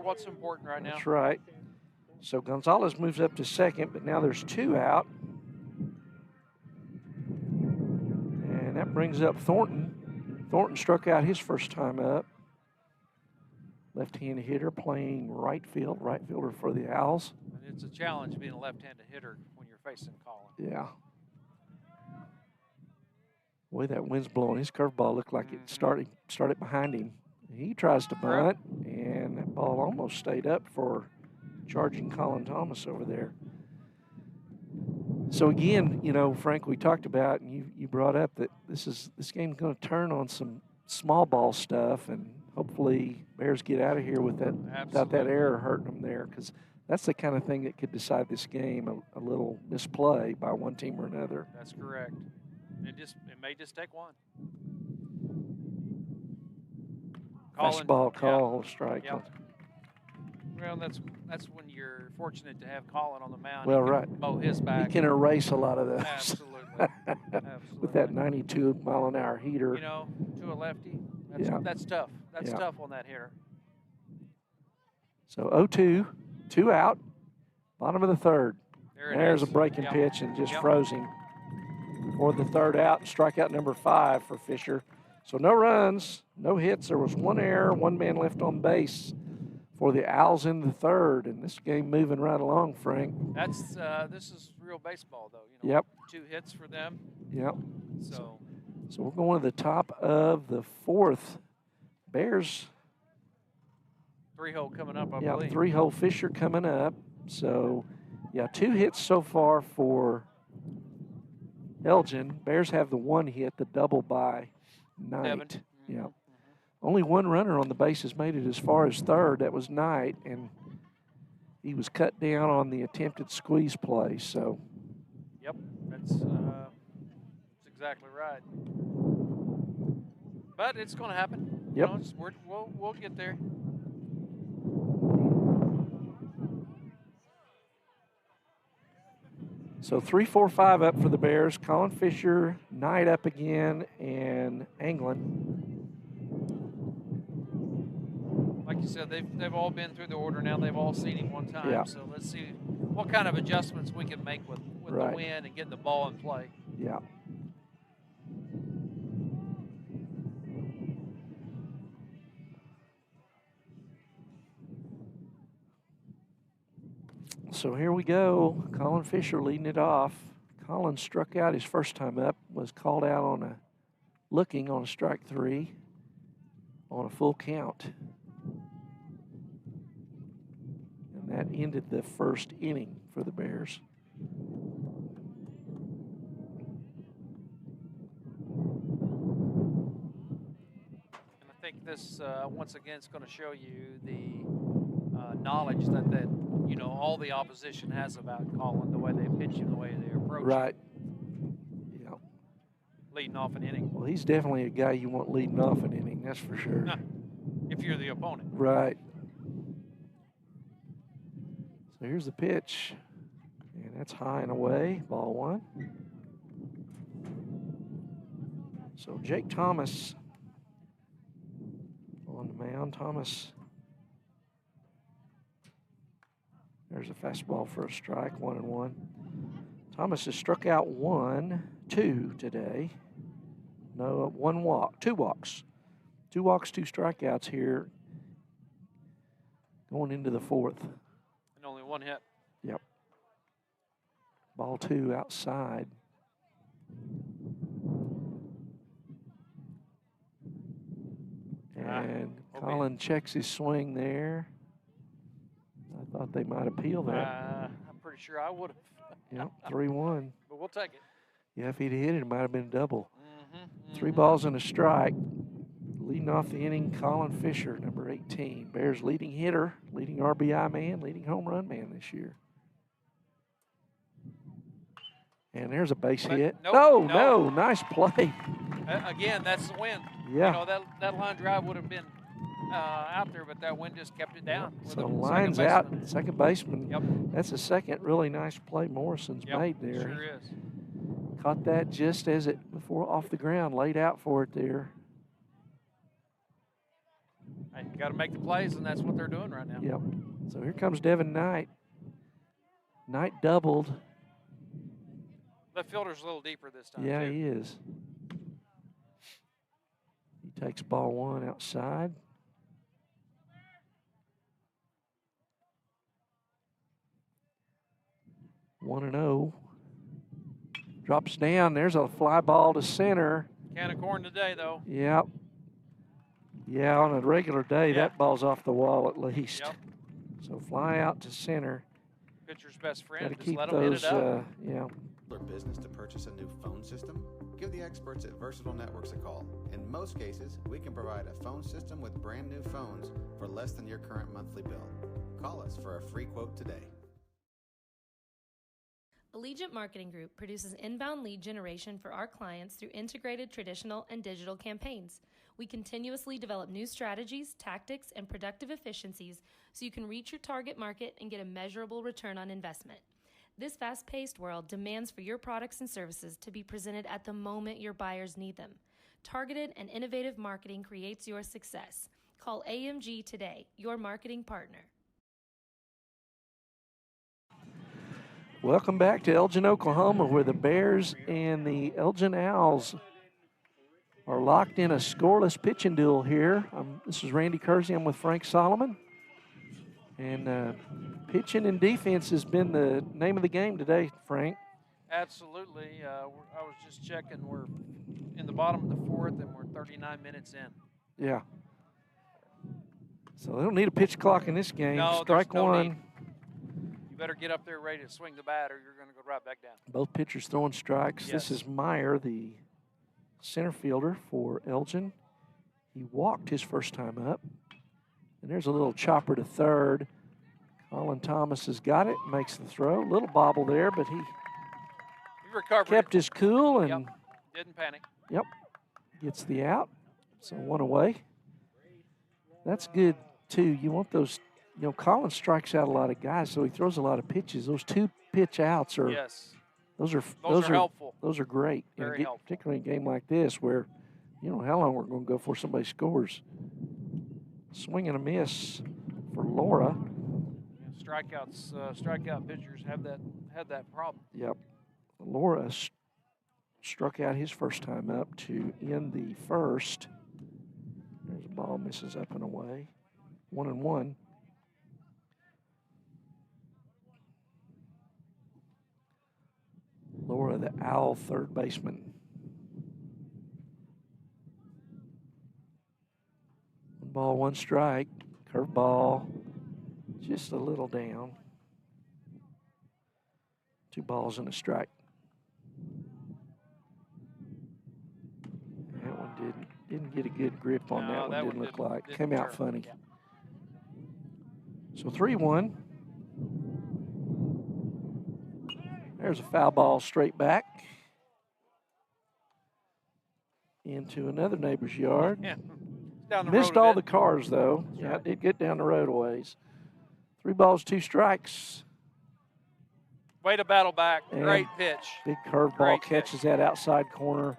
what's important right now. That's right. So Gonzalez moves up to second, but now there's 2 out. And that brings up Thornton. Thornton struck out his first time up. Left-handed hitter playing right fielder for the Owls. And it's a challenge being a left-handed hitter when you're facing Colin. Yeah. The way that wind's blowing, his curveball looked like it started behind him. He tries to bunt, and that ball almost stayed up for charging Colin Thomas over there. So again, you know, Frank, we talked about, and you brought up that this game's going to turn on some small ball stuff, and hopefully Bears get out of here with that without that error hurting them there, because that's the kind of thing that could decide this game, a little misplay by one team or another. That's correct. It may just take one. Fastball call, strike. Yep. Well, that's when you're fortunate to have Colin on the mound. Well, he can right. mow his back. He can erase a lot of those. Absolutely. With that 92-mile-an-hour heater. You know, to a lefty, that's tough. That's tough on that hitter. So 0-2, 2 out, bottom of the third. There's a breaking Yep. pitch and just Yep. froze him for the third out. Strikeout number 5 for Fisher. So no runs, no hits. There was 1 error, 1 man left on base for the Owls in the third, and this game moving right along, Frank. This is real baseball, though. You know, Yep. 2 hits for them. Yep. So we're going to the top of the 4th. Bears. 3-hole coming up, I believe. 3-hole Fisher coming up. So, 2 hits so far for Elgin. Bears have the 1 hit, the double by Knight. Yeah. Only 1 runner on the bases made it as far as third. That was Knight, and he was cut down on the attempted squeeze play. So. Yep, that's exactly right. But it's going to happen. Yep. You know, we'll get there. So 3-4-5 up for the Bears. Colin Fisher, Knight up again, and Anglin. Like you said, they've all been through the order now. They've all seen him one time. Yeah. So let's see what kind of adjustments we can make with Right. the wind and getting the ball in play. Yeah. So here we go. Colin Fisher leading it off. Colin struck out his first time up, was called out on looking on a strike 3 on a full count. And that ended the first inning for the Bears. And I think this, once again, is going to show you the knowledge that all the opposition has about Colin, the way they pitch him, the way they approach Right. him. Yeah. Leading off an inning. Well, he's definitely a guy you want leading off an inning, that's for sure. If you're the opponent. Right. So here's the pitch, and that's high and away, ball 1. So Jake Thomas on the mound. Thomas, there's a fastball for a strike, 1-1. Thomas has struck out 2 today. No, 1 walk, 2 walks. 2 walks, 2 strikeouts here going into the 4th. And only 1 hit. Yep. Ball 2 outside. And Colin checks his swing there. I thought they might appeal that. I'm pretty sure I would have. Yep, 3-1. But we'll take it. Yeah, if he'd hit it, it might have been a double. Mm-hmm. 3 balls and a strike. Leading off the inning, Colin Fisher, number 18. Bears leading hitter, leading RBI man, leading home run man this year. And there's a base hit. Nope, no, nice play. Again, that's the wind. Yeah. That line drive would have been out there, but that wind just kept it down. So line's out, second baseman. Yep. That's the second really nice play Morrison's made there. Sure is. Caught that just as it before off the ground, laid out for it there. Hey, you got to make the plays, and that's what they're doing right now. Yep. So here comes Devin Knight. Knight doubled. Left fielder's a little deeper this time. Yeah, too. he is. He takes ball 1 outside. One and 0. Drops down. There's a fly ball to center. Can of corn today, though. Yep. Yeah, on a regular day, that ball's off the wall at least. Yep. So fly out to center. Pitcher's best friend. Got to Just keep let them hit those, it up. yeah. Or business to purchase a new phone system? Give the experts at Versatile Networks a call. In most cases, we can provide a phone system with brand new phones for less than your current monthly bill. Call us for a free quote today. Allegiant Marketing Group produces inbound lead generation for our clients through integrated traditional and digital campaigns. We continuously develop new strategies, tactics, and productive efficiencies so you can reach your target market and get a measurable return on investment. This fast-paced world demands for your products and services to be presented at the moment your buyers need them. Targeted and innovative marketing creates your success. Call AMG today, your marketing partner. Welcome back to Elgin, Oklahoma, where the Bears and the Elgin Owls are locked in a scoreless pitching duel here. This is Randy Kersey. I'm with Frank Solomon. And pitching and defense has been the name of the game today, Frank. Absolutely. I was just checking. We're in the bottom of the 4th, and we're 39 minutes in. Yeah. So they don't need a pitch clock in this game. No, Strike there's no 1. need. You better get up there ready to swing the bat, or you're going to go right back down. Both pitchers throwing strikes. Yes. This is Meyer, the center fielder for Elgin. He walked his first time up. And there's a little chopper to third. Colin Thomas has got it, makes the throw. Little bobble there, but he recovered. Kept his cool and didn't panic. Yep, gets the out. So 1 away. That's good too. You want those. You know, Colin strikes out a lot of guys, so he throws a lot of pitches. Those 2 pitch outs are Those are helpful. Those are great. Very helpful. Particularly in a game like this where you know how long we're going to go before somebody scores. Swing and a miss for Laura. Strikeouts, strikeout pitchers had that problem. Yep. Laura struck out his first time up to end the first. There's a ball, misses up and away. 1-1. Laura, the Owl third baseman. One ball, one strike. Curveball, just a little down. 2 balls and a strike. That one didn't get a good grip on that one. Didn't look like. Came out funny. Yeah. So 3-1. There's a foul ball straight back into another neighbor's yard. Yeah. Down the Missed road all the cars, though. Yeah, it did get down the road a ways. 3 balls, 2 strikes. Way to battle back. And great pitch. Big curveball catches that outside corner.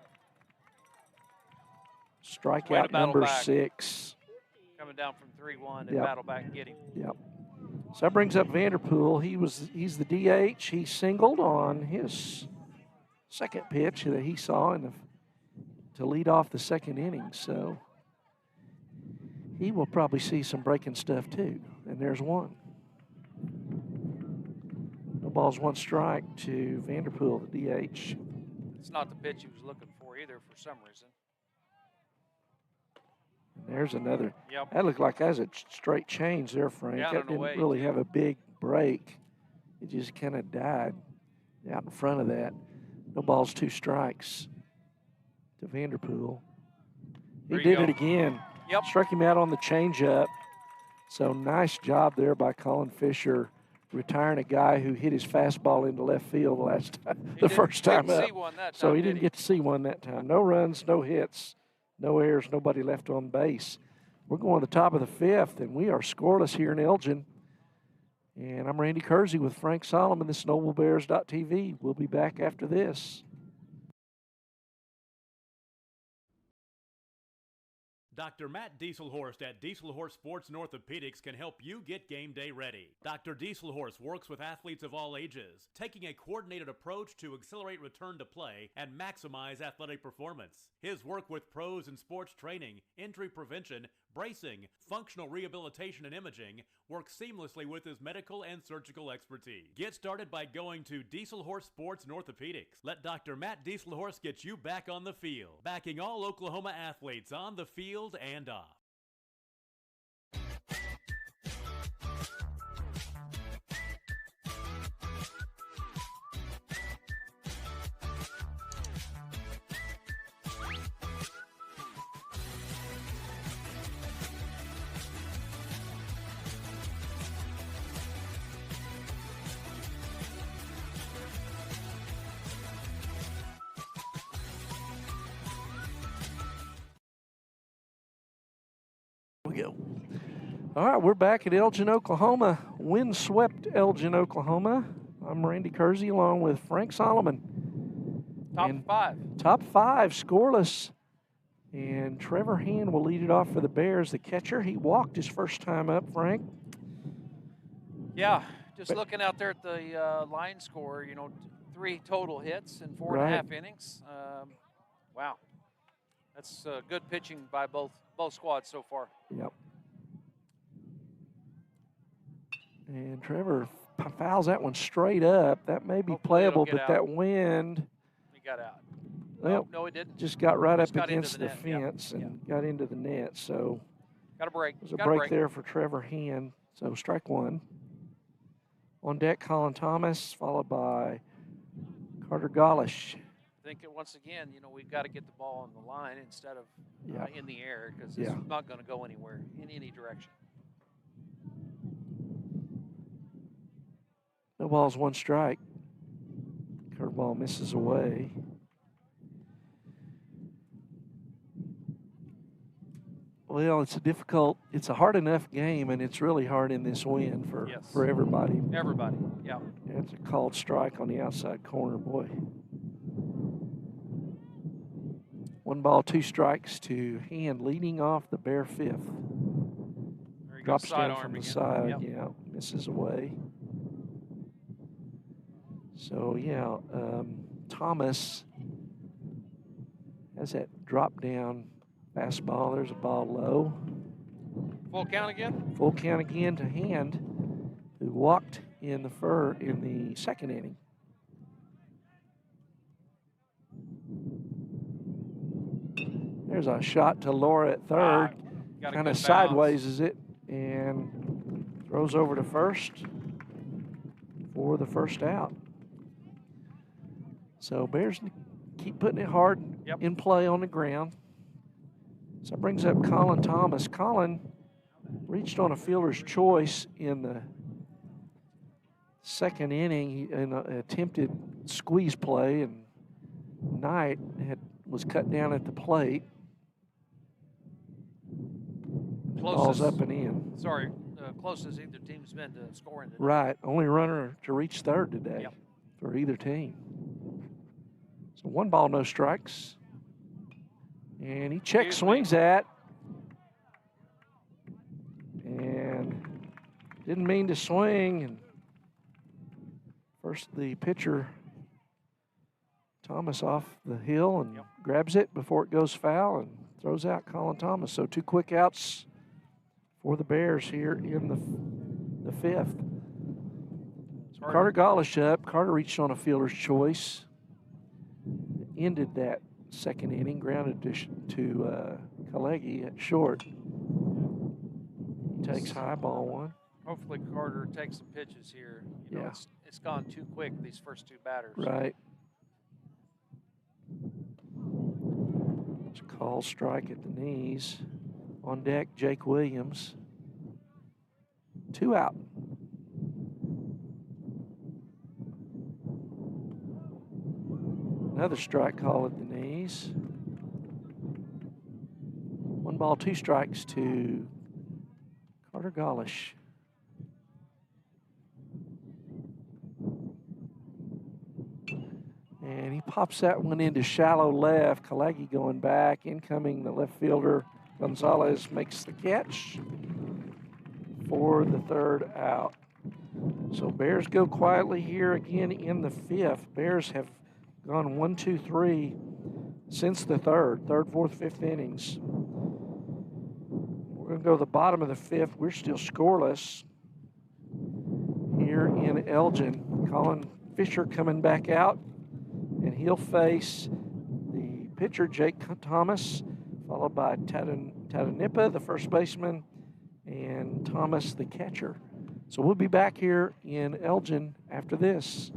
Strikeout number 6. Coming down from 3-1 and battle back and get him. Yep. So that brings up Vanderpool. He's the DH. He singled on his second pitch that he saw to lead off the second inning. So he will probably see some breaking stuff too. And there's one. No balls, 1 strike to Vanderpool, the DH. It's not the pitch he was looking for either for some reason. And there's another. Yep. That looked like that's a straight change there, Frank. Yeah, that didn't really have a big break. It just kind of died out in front of that. No balls, 2 strikes to Vanderpool. He did it again. Yep. Struck him out on the changeup. So nice job there by Colin Fisher, retiring a guy who hit his fastball into left field the first time up. So he didn't get to see one that time. No runs, no hits, no errors, nobody left on base. We're going to the top of the 5th, and we are scoreless here in Elgin. And I'm Randy Kersey with Frank Solomon. This is NobleBears.tv. We'll be back after this. Dr. Matt Dieselhorst at Dieselhorst Sports and Orthopedics can help you get game day ready. Dr. Dieselhorst works with athletes of all ages, taking a coordinated approach to accelerate return to play and maximize athletic performance. His work with pros in sports training, injury prevention, bracing, functional rehabilitation, and imaging works seamlessly with his medical and surgical expertise. Get started by going to Dieselhorst Sports and Orthopedics. Let Dr. Matt Dieselhorst get you back on the field, backing all Oklahoma athletes on the field and off. All right, we're back at Elgin, Oklahoma. Windswept Elgin, Oklahoma. I'm Randy Kersey along with Frank Solomon. Top 5, scoreless. And Trevor Hand will lead it off for the Bears. The catcher, he walked his first time up, Frank. Yeah, just looking out there at the line score, 3 total hits in 4.5 innings. Wow. That's good pitching by both squads so far. Yep. And Trevor fouls that one straight up. That may be playable, but that wind. He got out. Well, no, he didn't. Just got right up against the fence and got into the net. So got a break. There's a break there for Trevor Hand. So strike 1. On deck, Colin Thomas, followed by Carter Golish. I think once again, we've got to get the ball on the line instead of in the air because it's not going to go anywhere in any direction. No balls, 1 strike. Curveball misses away. Well, it's a hard enough game, and it's really hard in this wind for everybody. Everybody, yeah. That's a called strike on the outside corner, boy. 1 ball, 2 strikes to Hand, leading off the Bear fifth. Drops down from the side, yep. yeah, misses away. So, yeah, Thomas has that drop down fastball. There's a ball low. Full count again? Full count again to Hand, who walked in the second inning. There's a shot to Laura at third. Kind of sideways is it, and throws over to first for the first out. So Bears keep putting it hard in play on the ground. So that brings up Colin Thomas. Colin reached on a fielder's choice in the second inning in an attempted squeeze play, and Knight was cut down at the plate. Ball's up and in. Sorry, closest either team's been to scoring today. Right, only runner to reach third today for either team. So 1 ball, no strikes. And he check swings at. And didn't mean to swing. And first the pitcher, Thomas, off the hill and grabs it before it goes foul and throws out Colin Thomas. So 2 quick outs for the Bears here in the fifth. So Carter Golish up. Carter reached on a fielder's choice. Ended that second inning, grounded to Kalegi at short. He takes high, ball 1. Hopefully Carter takes some pitches here. You know, it's gone too quick, these first 2 batters. Right. It's a call strike at the knees. On deck, Jake Williams. 2 out. Another strike call at the knees. 1 ball, 2 strikes to Carter Golish. And he pops that one into shallow left. Kalagi going back. Incoming, the left fielder, Gonzalez, makes the catch for the 3rd out. So Bears go quietly here again in the 5th. Bears have gone 1, 2, 3 since the 3rd, 4th, 5th innings. We're going to go to the bottom of the 5th. We're still scoreless here in Elgin. Colin Fisher coming back out, and he'll face the pitcher, Jake Thomas, followed by Tadanipa, the first baseman, and Thomas, the catcher. So we'll be back here in Elgin after this.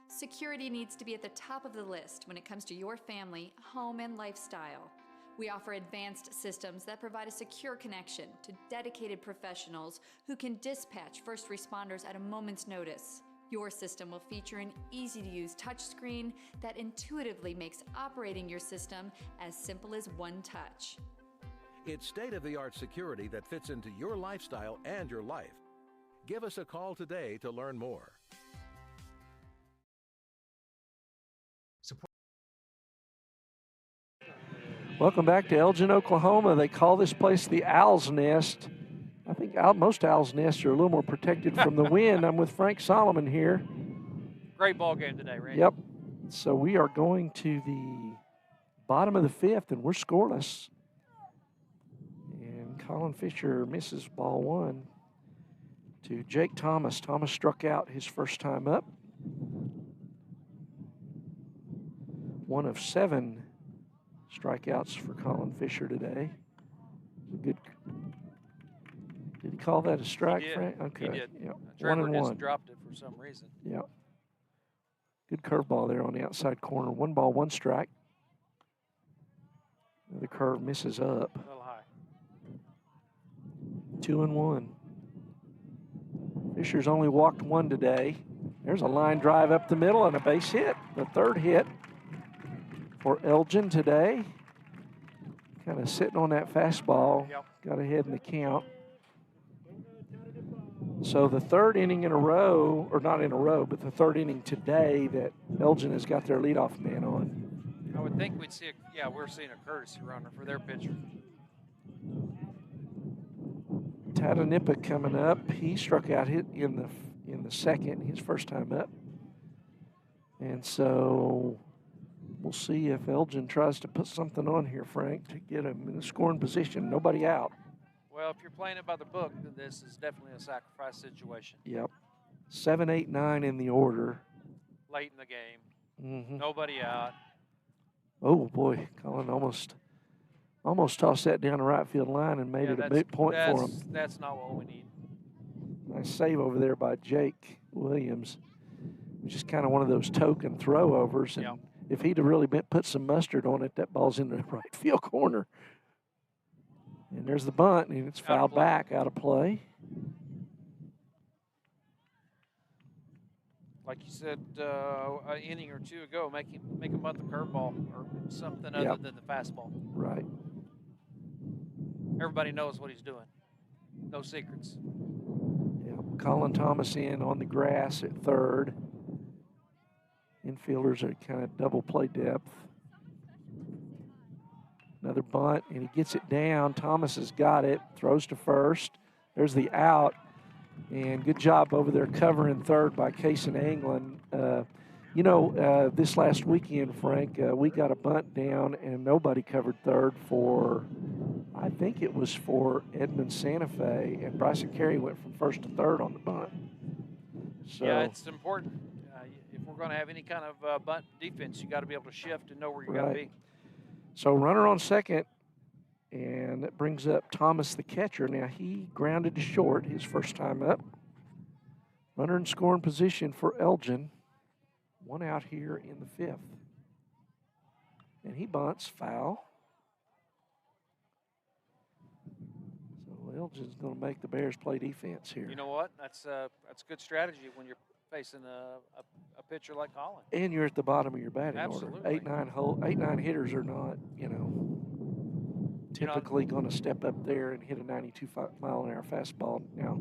Security needs to be at the top of the list when it comes to your family, home, and lifestyle. We offer advanced systems that provide a secure connection to dedicated professionals who can dispatch first responders at a moment's notice. Your system will feature an easy-to-use touchscreen that intuitively makes operating your system as simple as one touch. It's state-of-the-art security that fits into your lifestyle and your life. Give us a call today to learn more. Welcome back to Elgin, Oklahoma. They call this place the Owl's Nest. I think most owls' nests are a little more protected from the wind. I'm with Frank Solomon here. Great ball game today, Randy. Yep. So we are going to the bottom of the 5th, and we're scoreless. And Colin Fisher misses ball 1 to Jake Thomas. Thomas struck out his first time up. 1 of 7 strikeouts for Colin Fisher today. Good. Did he call that a strike, Frank? Okay. He did. Yep. Trevor 1-1. just dropped it for some reason. Yep. Good curveball there on the outside corner. 1 ball, 1 strike. The curve misses up. A little high. 2-1. Fisher's only walked 1 today. There's a line drive up the middle and a base hit. The 3rd hit for Elgin today. Kind of sitting on that fastball. Yep. Got ahead in the count. So the third inning in a row, or not in a row, but the third inning today that Elgin has got their leadoff man on. I would think we'd see, we're seeing a courtesy runner for their pitcher. Tatanippa coming up. He struck out in the second, his first time up. And so we'll see if Elgin tries to put something on here, Frank, to get him in a scoring position. Nobody out. Well, if you're playing it by the book, then this is definitely a sacrifice situation. Yep. 7, 8, 9 in the order. Late in the game. Mm-hmm. Nobody out. Oh, boy. Colin almost tossed that down the right field line and made it a moot point for him. That's not what we need. Nice save over there by Jake Williams. Just kind of one of those token throwovers. And if he'd have really put some mustard on it, that ball's in the right field corner. And there's the bunt, and it's fouled back, out of play. Like you said an inning or two ago, make him bunt the curveball or something other than the fastball. Right. Everybody knows what he's doing. No secrets. Yeah. Colin Thomas in on the grass at third. Infielders are kind of double play depth. Another bunt, and he gets it down. Thomas has got it, throws to first. There's the out, and good job over there covering third by Case and Anglin. This last weekend, Frank, we got a bunt down, and nobody covered third for, I think it was for Edmond Santa Fe, and Bryson Carey went from first to third on the bunt. So, yeah, it's important. If we're going to have any kind of bunt defense, you got to be able to shift and know where you got to be. So runner on second, and that brings up Thomas, the catcher. Now, he grounded to short his first time up. Runner in scoring position for Elgin. One out here in the fifth. And he bunts, foul. So Elgin's going to make the Bears play defense here. You know what? That's good strategy when you're facing a pitcher like Colin. And you're at the bottom of your batting Absolutely. order. 8, 9 hitters are not, typically going to step up there and hit a 92-mile-an-hour fastball. Now,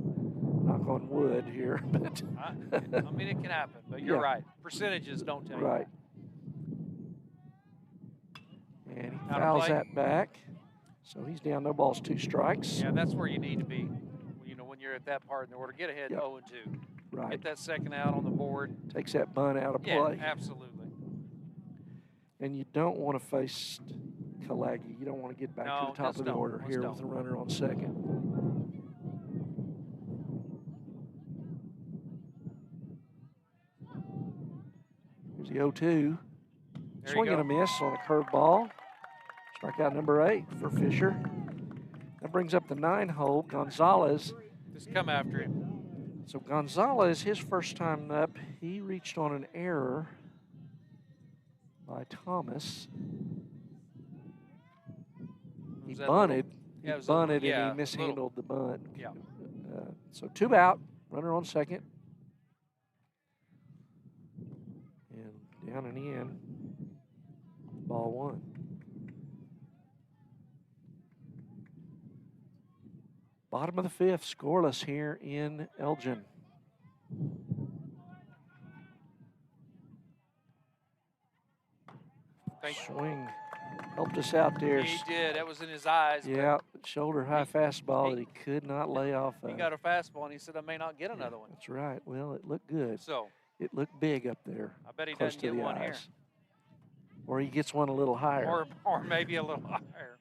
knock on wood here, but I mean, it can happen. But you're right. Percentages don't tell you. Right. And he fouls that back. So he's down, no balls, 2 strikes. Yeah, that's where you need to be. When you're at that part in the order, get ahead 0-2. Right. Get that second out on the board. Takes that bunt out of play. Yeah, absolutely. And you don't want to face Kalagi. You don't want to get back to the top of the order here with a runner on second. Here's the 0-2. Swing and a miss on a curveball. Strikeout number 8 for Fisher. That brings up the 9-hole. Gonzalez. Just come after him. So Gonzalez, his first time up, he reached on an error by Thomas. He bunted. And he mishandled the bunt. Yeah. So 2 out, runner on second. And down and in, ball 1. Bottom of the fifth, scoreless here in Elgin. Swing helped us out there. He did. That was in his eyes. Yeah, shoulder high fastball that he could not lay off of. He got a fastball, and he said, I may not get another one. That's right. Well, it looked good. So it looked big up there. I bet he close doesn't to get the one eyes. here. Or he gets one a little higher. Or maybe a little higher.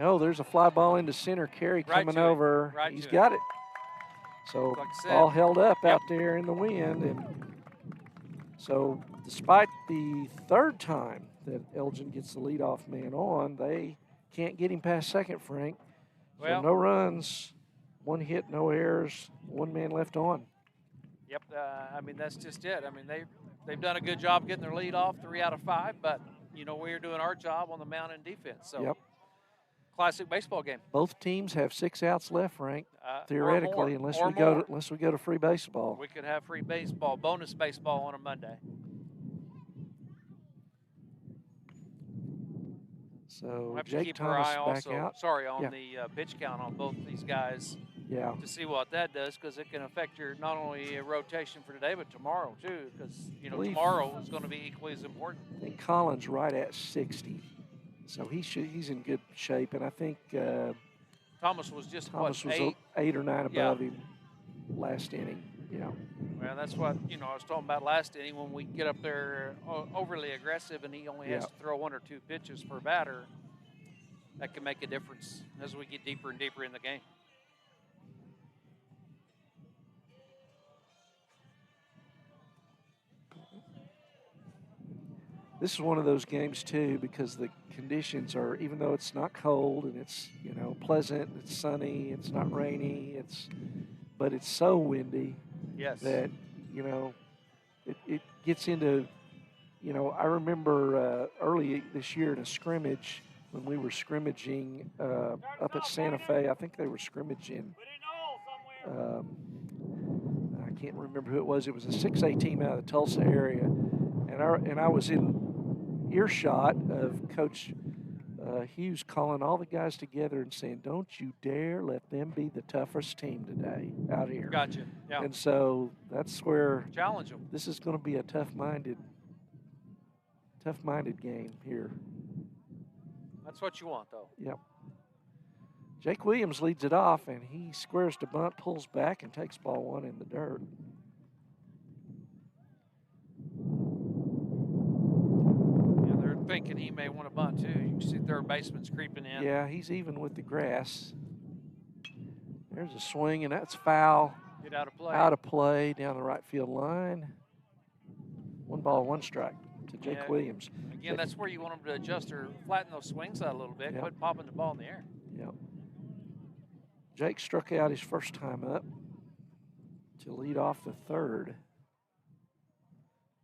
Oh, there's a fly ball into center. Carey coming over. He's got it. So ball held up out there in the wind. And so despite the third time that Elgin gets the leadoff man on, they can't get him past second, Frank. So no runs, 1 hit, no errors, 1 man left on. Yep, I mean, that's just it. I mean, they've done a good job getting their lead off, 3 out of 5, but, we're doing our job on the mound in defense. So classic baseball game. Both teams have 6 outs left, Frank, theoretically, unless we go to free baseball. We could have free baseball, bonus baseball on a Monday. So We'll have to Jake keep Thomas our eye back also, out. on the pitch count on both these guys. Yeah. To see what that does, because it can affect your not only rotation for today but tomorrow too. Because tomorrow is going to be equally as important. I think Colin's right at 60, so he's in good shape, and I think Thomas was just Thomas was 8 or 9 above him last inning. Yeah. Well, that's what I was talking about last inning when we get up there overly aggressive, and he only has to throw 1 or 2 pitches per batter. That can make a difference as we get deeper and deeper in the game. This is one of those games too, because the conditions are, even though it's not cold and it's pleasant, it's sunny, it's not rainy, but it's so windy that it gets into, I remember early this year in a scrimmage when we were scrimmaging up at Santa Fe. I think they were scrimmaging. I can't remember who it was. It was a 6A team out of the Tulsa area, and I was in earshot of Coach Hughes calling all the guys together and saying, "Don't you dare let them be the toughest team today out here." Gotcha. Yeah. And so that's where challenge them. This is going to be a tough-minded game here. That's what you want, though. Yep. Jake Williams leads it off, and he squares to bunt, pulls back, and takes ball 1 in the dirt. Thinking he may want to bunt too. You can see third baseman's creeping in. Yeah, he's even with the grass. There's a swing, and that's foul. Get out of play. Out of play down the right field line. 1 ball, 1 strike to Jake Williams. Again, that's where you want him to adjust or flatten those swings out a little bit. Quit popping the ball in the air. Yep. Jake struck out his first time up to lead off the third.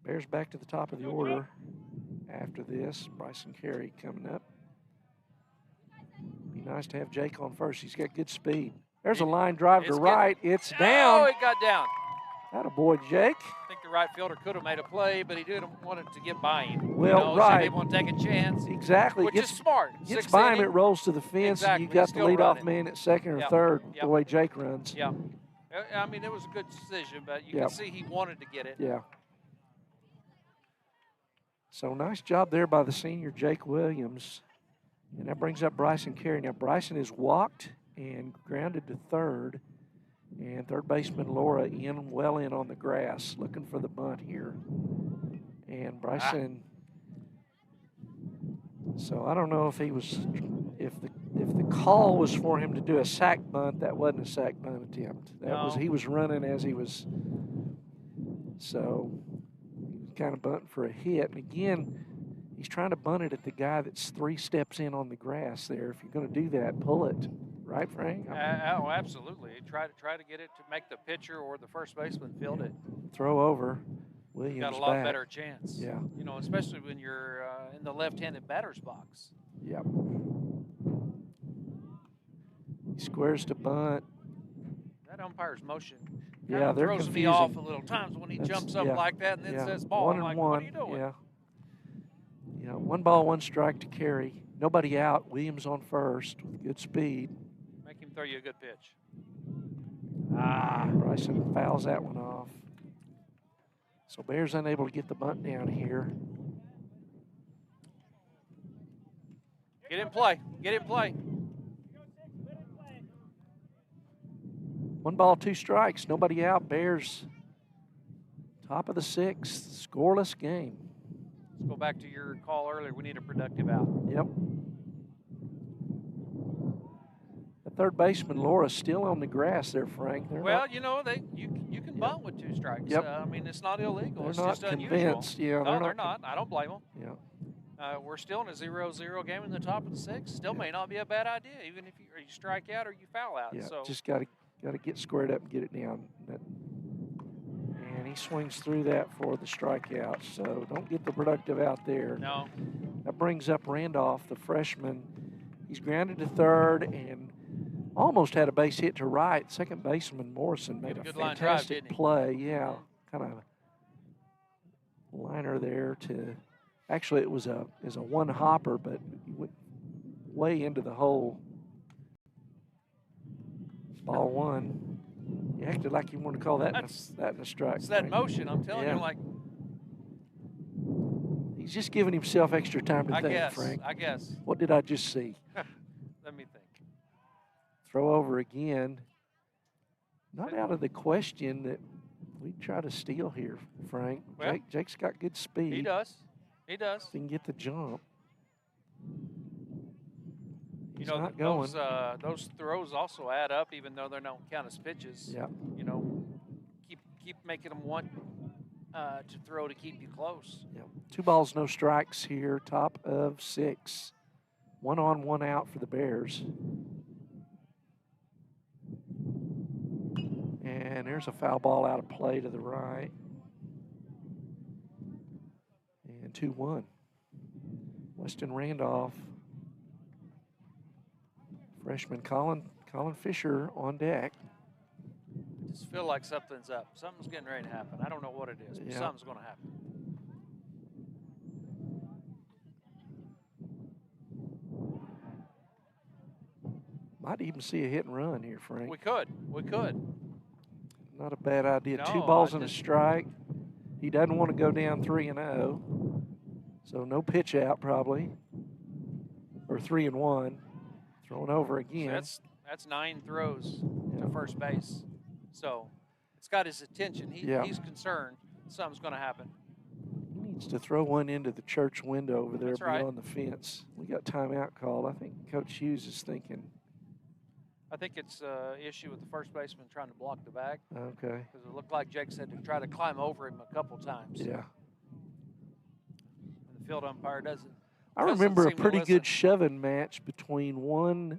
Bears back to the top of the order. After this, Bryson Carey coming up. Be nice to have Jake on first. He's got good speed. There's a line drive to right. It's down. Oh, it got down. Attaboy, Jake. I think the right fielder could have made a play, but he didn't want it to get by him. Well, right. So he want to take a chance. Exactly. Which is smart. Gets by him, it rolls to the fence, exactly. and you got the leadoff man at second or third, the way Jake runs. Yeah. I mean, it was a good decision, but you can see he wanted to get it. Yeah. So nice job there by the senior Jake Williams. And that brings up Bryson Carey. Now Bryson is walked and grounded to third. And third baseman Laura well in on the grass, looking for the bunt here. And Bryson, so I don't know if if the call was for him to do a sac bunt. That wasn't a sac bunt attempt. He was running as he was, so kind of bunting for a hit. And again, he's trying to bunt it at the guy that's 3 steps in on the grass there. If you're going to do that, pull it. Right, Frank? Oh, absolutely. Try to get it to make the pitcher or the first baseman field it. Throw over. Williams got a lot back. better chance. Yeah. Especially when you're in the left-handed batter's box. Yep. He squares to bunt. That umpire's motion they're throws confusing. me off a little times when he jumps up like that and then says ball. 1 I'm and like, 1. what are you doing? Yeah. 1 ball, 1 strike to Carey. Nobody out. Williams on first with good speed. Make him throw you a good pitch. Bryson fouls that one off. So Bears unable to get the bunt down here. Get in play. Get in play. 1 ball, 2 strikes. Nobody out. Bears top of the 6th. Scoreless game. Let's go back to your call earlier. We need a productive out. Yep. The third baseman, Laura's still on the grass there, Frank. Well, you can bunt with 2 strikes. Yep. I mean, it's not illegal. They're it's not just convinced. unusual. Yeah, no, they're not. I don't blame them. Yeah. We're still in a 0-0 game in the top of the 6th. Still may not be a bad idea, even if you strike out or you foul out. Yeah, so just got to get squared up and get it down. And he swings through that for the strikeout. So don't get the productive out there. No. That brings up Randolph, the freshman. He's grounded to third and almost had a base hit to right. Second baseman Morrison made a fantastic play. Yeah, kind of liner there to. Actually, it was a one hopper, but way into the hole. Ball one. You acted like you wanted to call that in a strike. It's that Frank. motion, I'm telling you, like. He's just giving himself extra time to think, Frank. I guess. What did I just see? Let me think. Throw over again. Not out of the question that we try to steal here, Frank. Well, Jake's got good speed. He does. He does. He can get the jump. He's you know, not going. Those throws also add up, even though they don't count as pitches. Yeah. You know, keep making them want to throw to keep you close. Yeah. 2 balls, no strikes here. Top of 6. 1 on, 1 out for the Bears. And there's a foul ball out of play to the right. And 2-1. Weston Randolph. Freshman Colin Fisher on deck. I just feel like something's up. Something's getting ready to happen. I don't know what it is, but something's going to happen. Might even see a hit and run here, Frank. We could. Not a bad idea. No, 2 balls and a strike. He doesn't want to go down 3-0. So no pitch out probably. Or 3-1. Thrown over again. So that's 9 throws to first base. So it's got his attention. He's concerned something's going to happen. He needs to throw one into the church window over there beyond the fence. We got timeout called. I think Coach Hughes is thinking. I think it's an issue with the first baseman trying to block the bag. Okay. Because it looked like Jake said to try to climb over him a couple times. Yeah. And the field umpire doesn't. I remember a pretty good shoving match between one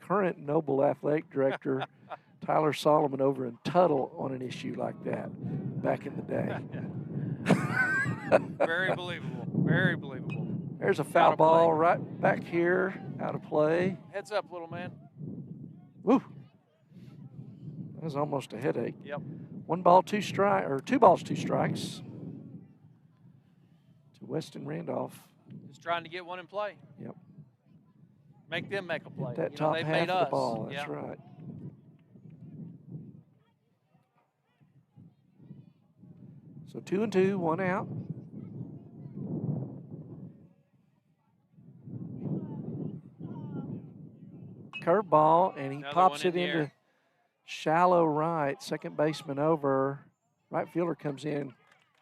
current Noble Athletic Director, Tyler Solomon, over in Tuttle on an issue like that back in the day. Very believable. Very believable. There's a foul ball right back here, out of play. Heads up, little man. Woo. That was almost a headache. Yep. 2 balls, 2 strikes to Weston Randolph. Just trying to get one in play. Yep. Make them make a play. Hit that top half of the ball. That's right. So 2-2, 1 out. Curveball, and he pops it into shallow right. Second baseman over. Right fielder comes in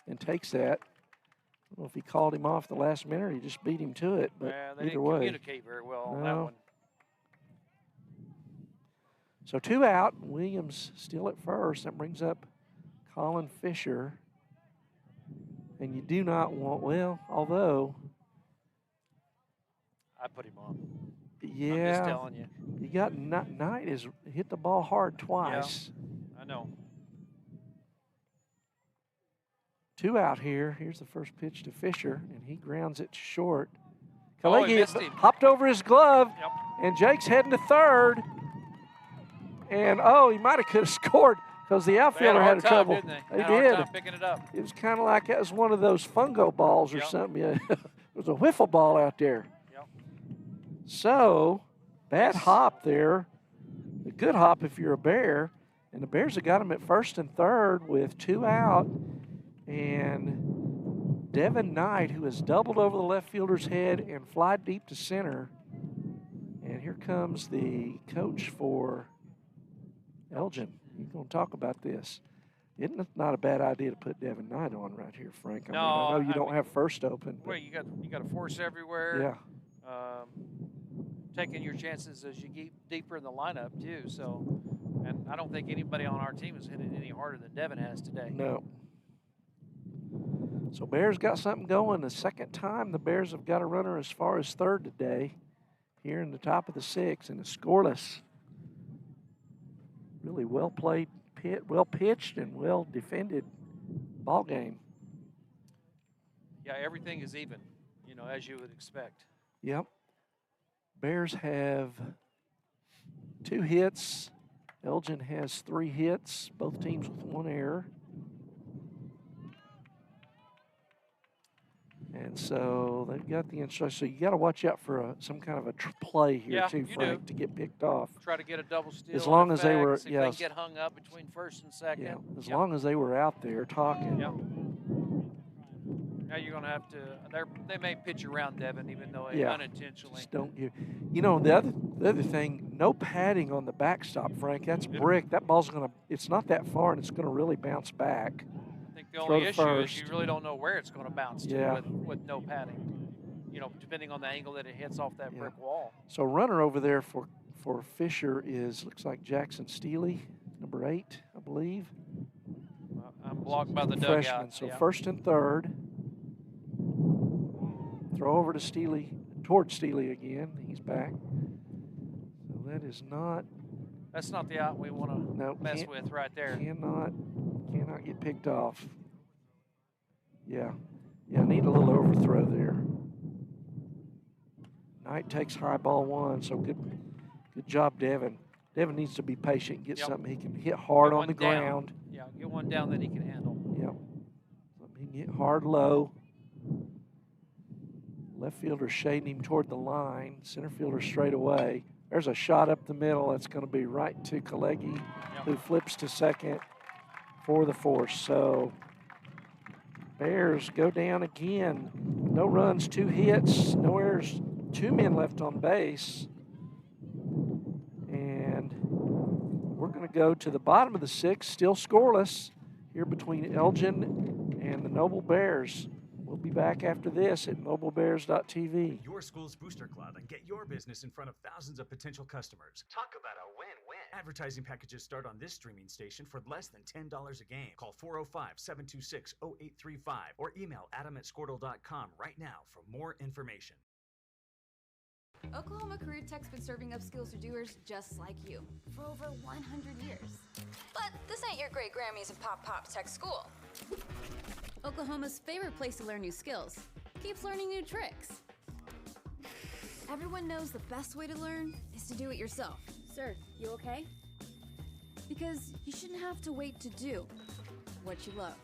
and takes that. I don't know if he called him off the last minute or he just beat him to it, but they either didn't way. communicate very well on that one. So 2 out. Williams still at first. That brings up Colin Fisher. And you do not want, well, although. I put him on. Yeah. I'm just telling you. You got Knight has hit the ball hard twice. Yeah, I know. 2 out here. Here's the first pitch to Fisher, and he grounds it short. He missed him. Hopped over his glove, Yep. and Jake's heading to third. And, he might have could have scored because the outfielder had trouble. Didn't they? They had a did. hard time picking it up. It was kind of like that was one of those fungo balls or something. Yeah. It was a wiffle ball out there. Yep. So, bad hop there. A good hop if you're a Bear. And the Bears have got him at first and third with 2 out. And Devin Knight, who has doubled over the left fielder's head and fly deep to center. And here comes the coach for Elgin. You're going to talk about this. Isn't it not a bad idea to put Devin Knight on right here, Frank? I know you don't have first open. Well, you got a force everywhere. Yeah. Taking your chances as you get deeper in the lineup too. So, and I don't think anybody on our team has hit it any harder than Devin has today. No. So Bears got something going. The second time the Bears have got a runner as far as third today, here in the top of the 6th, and a scoreless. Really well played, well pitched, and well defended ball game. Yeah, everything is even, as you would expect. Yep. Bears have 2 hits. Elgin has 3 hits, both teams with 1 error. And so they've got the instruction. So you got to watch out for some kind of a play here too, Frank, to get picked off. Try to get a double steal. As long as they were, see if they can get hung up between first and second. Yeah, as long as they were out there talking. Yeah. Now you're going to have to. They may pitch around Devin, even though unintentionally. Just don't give. You know, the other thing, no padding on the backstop, Frank. That's brick. That ball's going to. It's not that far, and it's going to really bounce back. I think the only issue is you really don't know where it's going to bounce to with no padding. You know, depending on the angle that it hits off that brick wall. So runner over there for Fisher looks like Jackson Steely, number 8, I believe. I'm blocked by the freshman. dugout. So first and third. Throw over to Steely, towards Steely again. He's back. So that is not. That's not the out we want to mess with right there. Cannot get picked off. Yeah, need a little overthrow there. Knight takes high ball 1, so good job, Devin. Devin needs to be patient and get something he can hit hard on the ground. Yeah, get one down that he can handle. Yep. Something he can hit hard low. Left fielder shading him toward the line. Center fielder straight away. There's a shot up the middle. That's going to be right to Kalegi, who flips to second for the force. So Bears go down again. No runs, 2 hits, no errors, 2 men left on base. And we're going to go to the bottom of the 6th, still scoreless here between Elgin and the Noble Bears. We'll be back after this at mobilebears.tv. Your school's booster club and get your business in front of thousands of potential customers. Talk about a win-win. Advertising packages start on this streaming station for less than $10 a game. Call 405-726-0835 or email adam@squirtle.com right now for more information. Oklahoma Career Tech's been serving up skills to doers just like you for over 100 years. But this ain't your great Grammys and Pop Tech school. Oklahoma's favorite place to learn new skills keeps learning new tricks. Everyone knows the best way to learn is to do it yourself. Sir, you okay? Because you shouldn't have to wait to do what you love.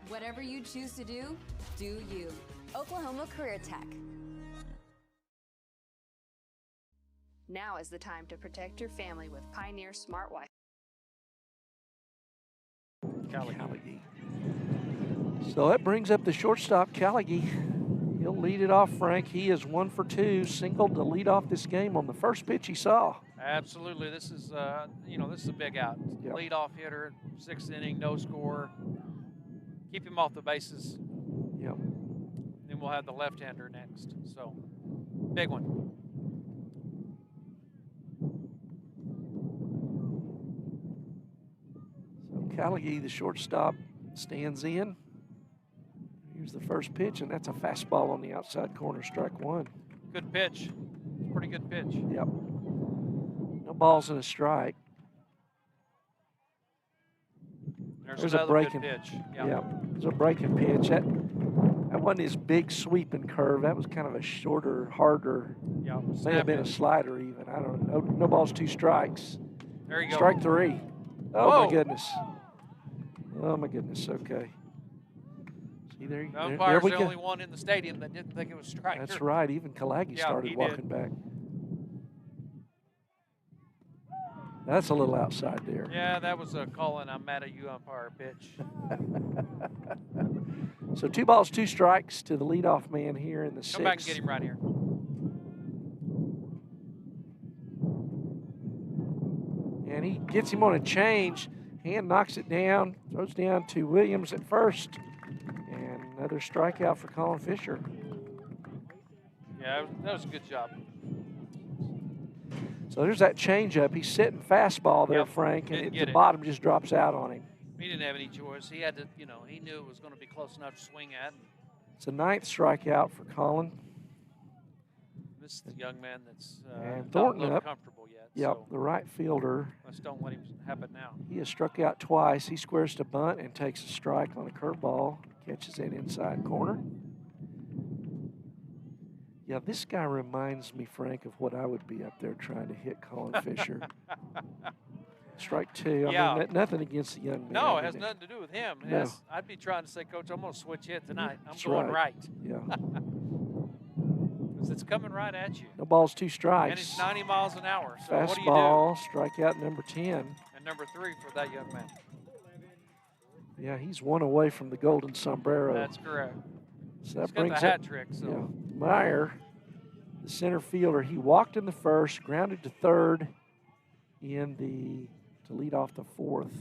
Whatever you choose to do you. Oklahoma Career Tech. Now is the time to protect your family with Pioneer Smart Wi-Fi. Kalegi. So that brings up the shortstop, Kalegi. He'll lead it off, Frank. He is 1 for 2, singled to lead off this game on the first pitch he saw. Absolutely. This is, this is a big out. Yep. Lead off hitter, 6th inning, no score. Keep him off the bases. Yep. Then we'll have the left-hander next. So, big one. Kalegi, the shortstop, stands in. Here's the first pitch, and that's a fastball on the outside corner, strike 1. Good pitch. Pretty good pitch. Yep. No balls and a strike. There's a breaking pitch. Yep. There's a breaking pitch. That wasn't his big sweeping curve. That was kind of a shorter, harder. Yeah. May have been a slider even. I don't know. No balls, 2 strikes. There you go. Strike 3. Oh, Whoa. my goodness. Oh, my goodness. Okay. See, there The umpire's we the go. only one in the stadium that didn't think it was strike. That's right. Even Kalagi started walking back. That's a little outside there. Yeah, that was a call, and I'm mad at you, umpire pitch. So 2 balls, 2 strikes to the leadoff man here in the 6th. Come back and get him right here. And he gets him on a change. Hand knocks it down, throws down to Williams at first. And another strikeout for Colin Fisher. Yeah, that was a good job. So there's that changeup. He's sitting fastball there, Frank, and the bottom just drops out on him. He didn't have any choice. He had to, he knew it was going to be close enough to swing at. It's a 9th strikeout for Colin. This is the young man that's and not Thornton a little up. Comfortable yet. Yep, so the right fielder. Let's don't let him have it now. He has struck out twice. He squares to bunt and takes a strike on a curveball. Catches it inside corner. Yeah, this guy reminds me, Frank, of what I would be up there trying to hit Colin Fisher. Strike two. Yeah. I mean, nothing against the young man. No, it has nothing to do with him. No. I'd be trying to say, Coach, I'm going to switch hit tonight. I'm That's going right. Yeah. Because it's coming right at you. No balls, 2 strikes. And it's 90 miles an hour. So Fastball, what do you do? Strikeout number 10. And number 3 for that young man. Yeah, he's 1 away from the golden sombrero. That's correct. So that He's brings got the hat up, trick. So. Yeah, Meyer, the center fielder, he walked in the first, grounded to third to lead off the 4th.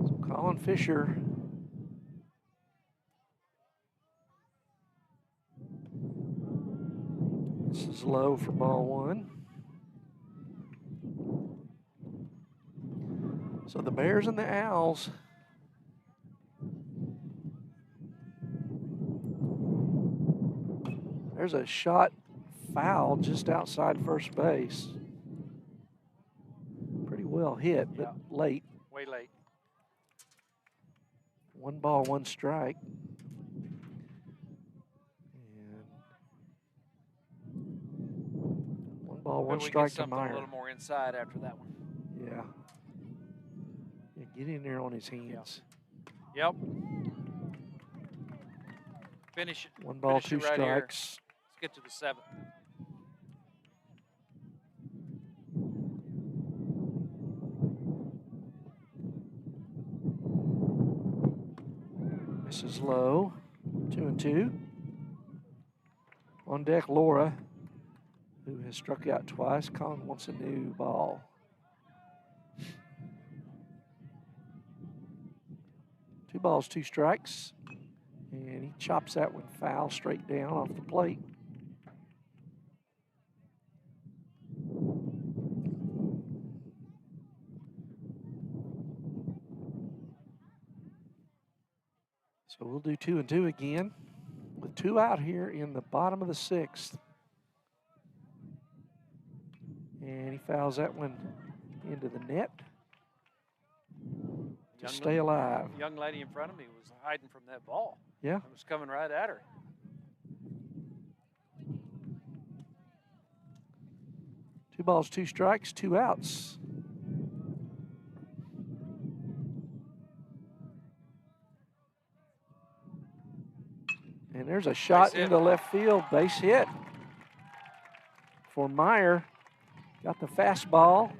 So Colin Fisher this is low for ball 1. So the Bears and the Owls there's a shot foul just outside first base. Pretty well hit, but late. Way late. 1 ball, 1 strike. And 1 ball, 1 strike to Meyer. A little more inside after that one. Yeah. Yeah, get in there on his hands. Yep. Finish it. 1 ball, 2 right strikes. Here. Let's get to the 7th. This is low. 2-2. On deck, Laura, who has struck out twice. Colin wants a new ball. Two balls, 2 strikes. And he chops that one foul straight down off the plate. So we'll do 2-2 again with 2 out here in the bottom of the 6th. And he fouls that one into the net to stay alive. Young lady in front of me was hiding from that ball. Yeah. It was coming right at her. Two balls, 2 strikes, 2 outs. And there's a shot into left field, base hit for Meyer. Got the fastball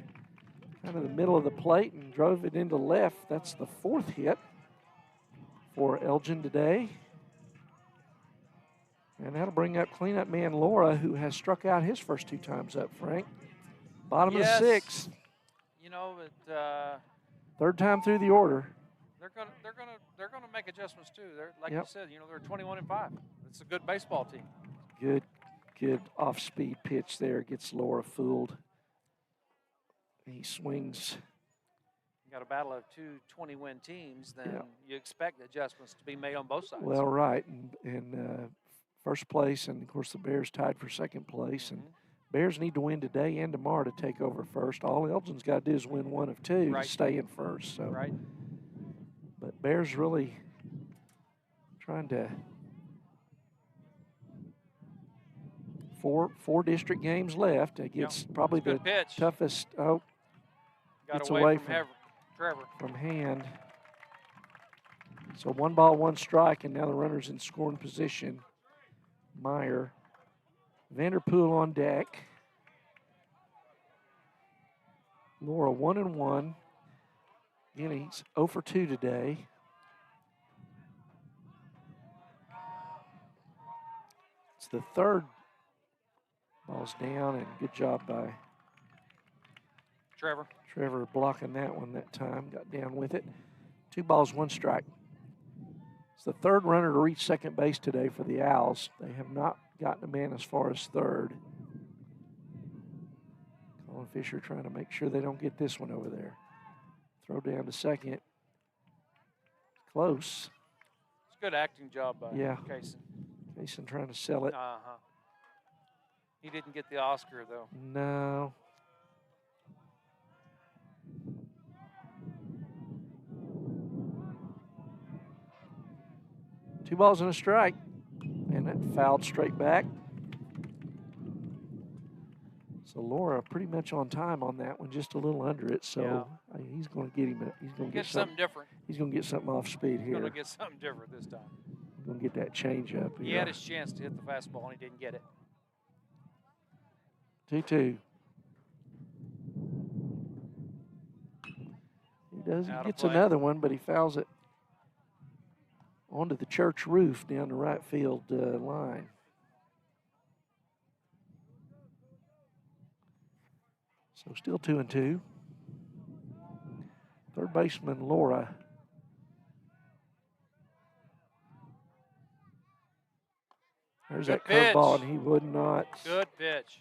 kind of the middle of the plate and drove it into left. That's the 4th hit for Elgin today. And that'll bring up cleanup man Laura, who has struck out his first 2 times up, Frank. Bottom of the 6th. You know, Third time through the order. They're gonna make adjustments too. They're like you said, you know, they're 21-5. It's a good baseball team. Good off-speed pitch there. Gets Laura fooled. He swings. You got a battle of 2 20-win teams, then you expect adjustments to be made on both sides. Well, right, and first place, and of course the Bears tied for 2nd place, and Bears need to win today and tomorrow to take over first. All Elgin's got to do is win 1 of 2 to stay in first. So. Right. But Bears really trying to four district games left against probably the toughest. Oh, got away from Trevor. From hand. So 1 ball, 1 strike, and now the runner's in scoring position. Meyer. Vanderpool on deck. Laura 1-1. Again, he's 0 for 2 today. It's the 3rd. Ball's down, and good job by Trevor blocking that one that time. Got down with it. 2 balls, 1 strike. It's the 3rd runner to reach 2nd base today for the Owls. They have not gotten a man as far as 3rd. Colin Fisher trying to make sure they don't get this one over there. Throw down to 2nd. Close. It's a good acting job by Kaysen. Kaysen trying to sell it. He didn't get the Oscar, though. No. Two balls and a strike. And that fouled straight back. So Laura pretty much on time on that one, just a little under it. So he's going to get him. He's going to get something different. He's going to get something off speed here. He's going to get something different this time. He's going to get that change up here. He had his chance to hit the fastball, and he didn't get it. 2-2. He does. He gets another one, but he fouls it onto the church roof down the right field line. So still 2-2. Third baseman Laura. There's that curveball, and he would not. Good pitch.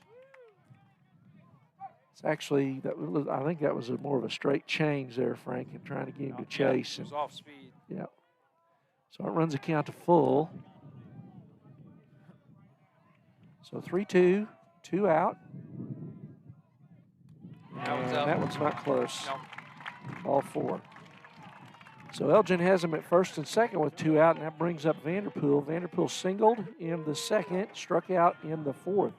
It's actually I think that was more of a straight change there, Frank, and trying to get him to chase. It was off speed. Yeah. So it runs the count to full. So 3-2, 2 out. And that one's not close. Nope. Ball 4. So Elgin has him at first and second with 2 out, and that brings up Vanderpool. Vanderpool singled in the second, struck out in the fourth.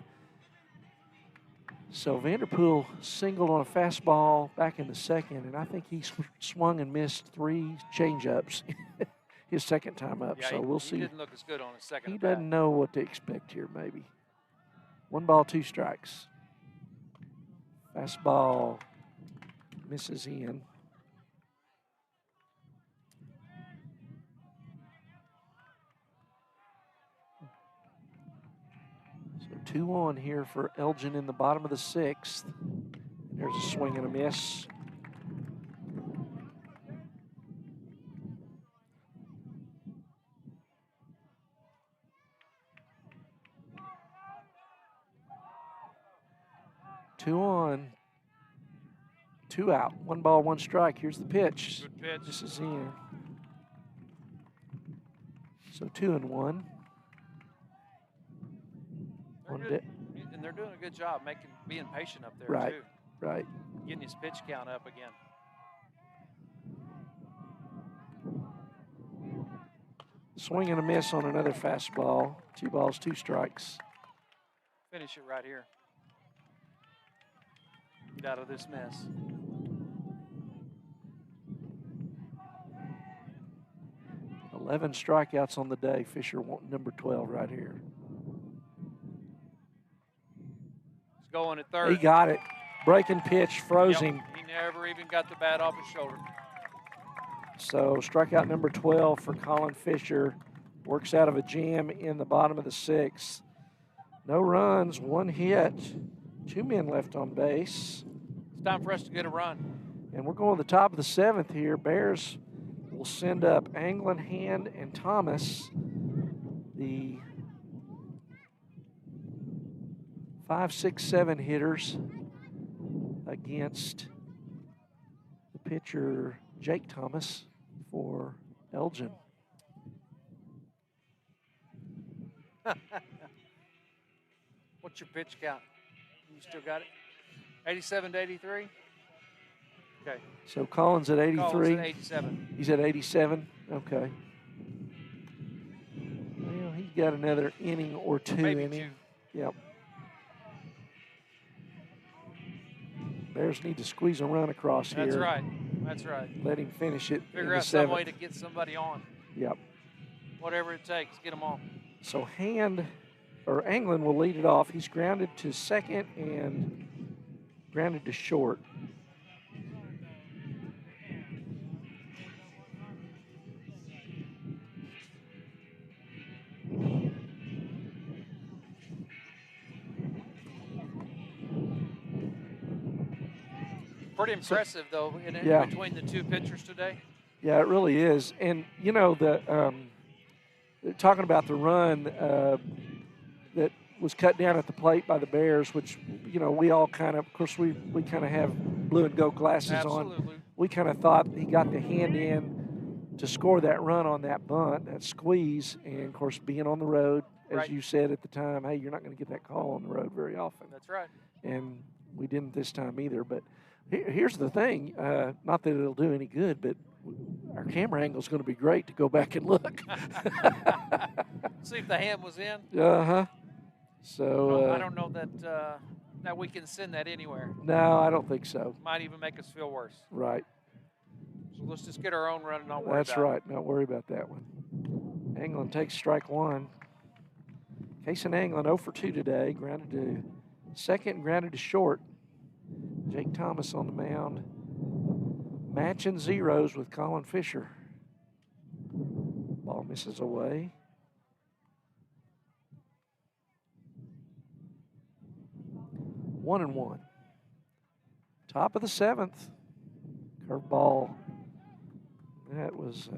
So Vanderpool singled on a fastball back in the second, and I think he swung and missed 3 changeups his second time up. Yeah, so we'll see. He didn't look as good on his second. He doesn't know what to expect here, maybe. 1 ball, 2 strikes. Fastball misses in. So 2-1 here for Elgin in the bottom of the 6th. There's a swing and a miss. Two on, 2 out, 1 ball, 1 strike. Here's the pitch. Good pitch. This is in. So 2-1. And they're doing a good job being patient up there right, too. Right. Getting his pitch count up again. Swing and a miss on another fastball. 2 balls, 2 strikes. Finish it right here. Get out of this mess. $11 strikeouts on the day. Fisher wanting number 12 right here. He's going at third. He got it. Breaking pitch, froze him. He never even got the bat off his shoulder. So strikeout number 12 for Colin Fisher. Works out of a jam in the bottom of the 6th. No runs, 1 hit, 2 men left on base. It's time for us to get a run. And we're going to the top of the 7th here. Bears will send up Anglin, Hand, and Thomas. The 5, 6, 7 hitters against the pitcher Jake Thomas for Elgin. What's your pitch count? You still got it? 87 to 83? Okay. So Collins at 83. Collins at 87. He's at 87? Okay. Well, he's got another inning or 2 Maybe in 2. him. Yep. Bears need to squeeze a run across here. That's right. That's right. Let him finish it. Figure out some way to get somebody on. Yep. Whatever it takes, get them on. So Anglin will lead it off. He's grounded to second and grounded to short. Pretty impressive, though, between the 2 pitchers today. Yeah, it really is. And, you know, talking about the run that was cut down at the plate by the Bears, which, you know, we all kind of course, we kind of have blue and gold glasses Absolutely. on. We kind of thought he got the hand in to score that run on that bunt, that squeeze. And, of course, being on the road, as you said at the time, hey, you're not going to get that call on the road very often. That's right. And we didn't this time either. But here's the thing, not that it'll do any good, but our camera angle is going to be great to go back and look. See if the hand was in. Uh-huh. So I don't know that that we can send that anywhere. No, I don't think so. Might even make us feel worse. Right. So let's just get our own run and not worry That's about right. Not worry about that one. Anglin takes strike one. Case and Anglin 0 for 2 today. Grounded to second, grounded to short. Jake Thomas on the mound. Matching zeros with Colin Fisher. Ball misses away. One and one. Top of the seventh. Curveball. That was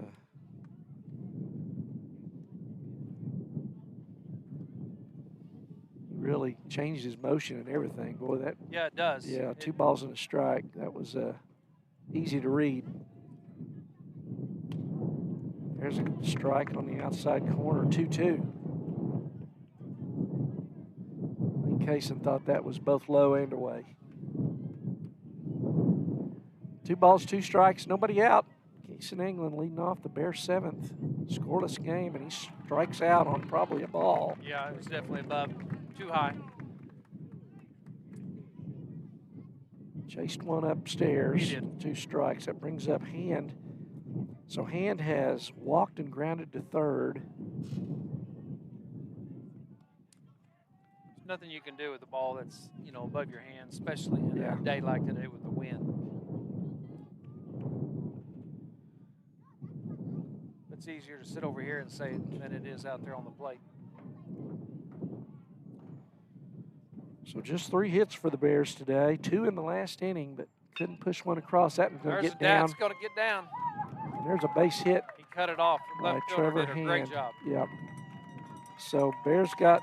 really changed his motion and everything. Boy, that. Yeah, it does. Yeah, 2 balls and a strike. That was easy to read. There's a strike on the outside corner, 2-2. I think Kaysen thought that was both low and away. 2 balls, 2 strikes, nobody out. Case and Anglin leading off the Bears' 7th. Scoreless game, and he strikes out on probably a ball. Yeah, it was definitely above. Too high. Chased one upstairs. He did. 2 strikes. That brings up Hand. So Hand has walked and grounded to third. There's nothing you can do with the ball that's, above your hand, especially in a day like today with the wind. It's easier to sit over here and say than it is out there on the plate. So just 3 hits for the Bears today. 2 in the last inning, but couldn't push one across. That one's going to get down. That's going to get down. And there's a base hit. He cut it off. Left fielder Trevor did a Hand. great job. Yep. So Bears got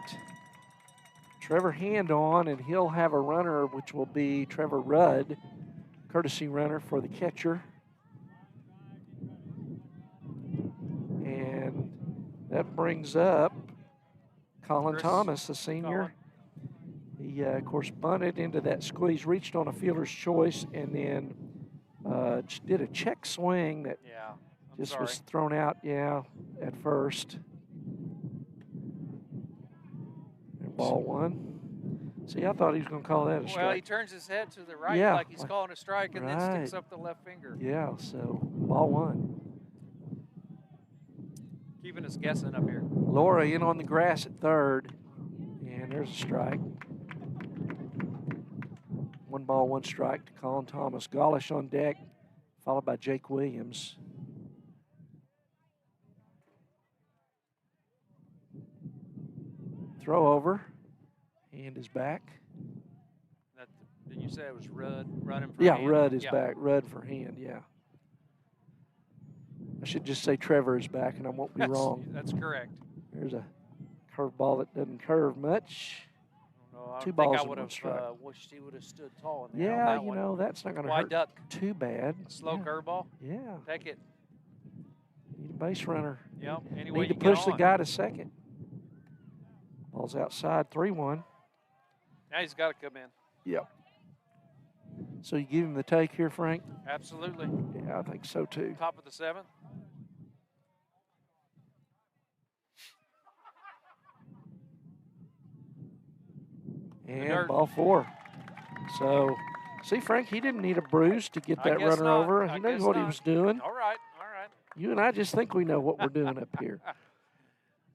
Trevor Hand on, and he'll have a runner, which will be Trevor Rudd, courtesy runner for the catcher. And that brings up Colin Thomas, the senior. He, of course, bunted into that squeeze, reached on a fielder's choice, and then did a check swing that was thrown out, at first. And ball 1. See, I thought he was going to call that a strike. Well, he turns his head to the right like he's calling a strike and then sticks up the left finger. Yeah, so ball 1. Keeping us guessing up here. Laura in on the grass at third, and there's a strike. 1 ball, 1 strike to Colin Thomas. Golish on deck, followed by Jake Williams. Throw over. Hand is back. Did you say it was Rudd running for Hand? Rudd is back. Rudd for Hand, I should just say Trevor is back, and I won't be wrong. That's correct. There's a curveball that doesn't curve much. No, I 2 balls think I would and 1 strike. have wished he would have stood tall in there. Yeah, on that one. That's not going to hurt duck. too bad. Slow curveball. Yeah. Take it. Need a base runner. Yep. Anyway, Need to push the guy to second. Ball's outside, 3-1. Now he's got to come in. Yep. So you give him the take here, Frank? Absolutely. Yeah, I think so too. Top of the 7th. And ball 4. So, see, Frank, he didn't need a bruise to get that runner over. He knows what he was doing. All right. You and I just think we know what we're doing up here.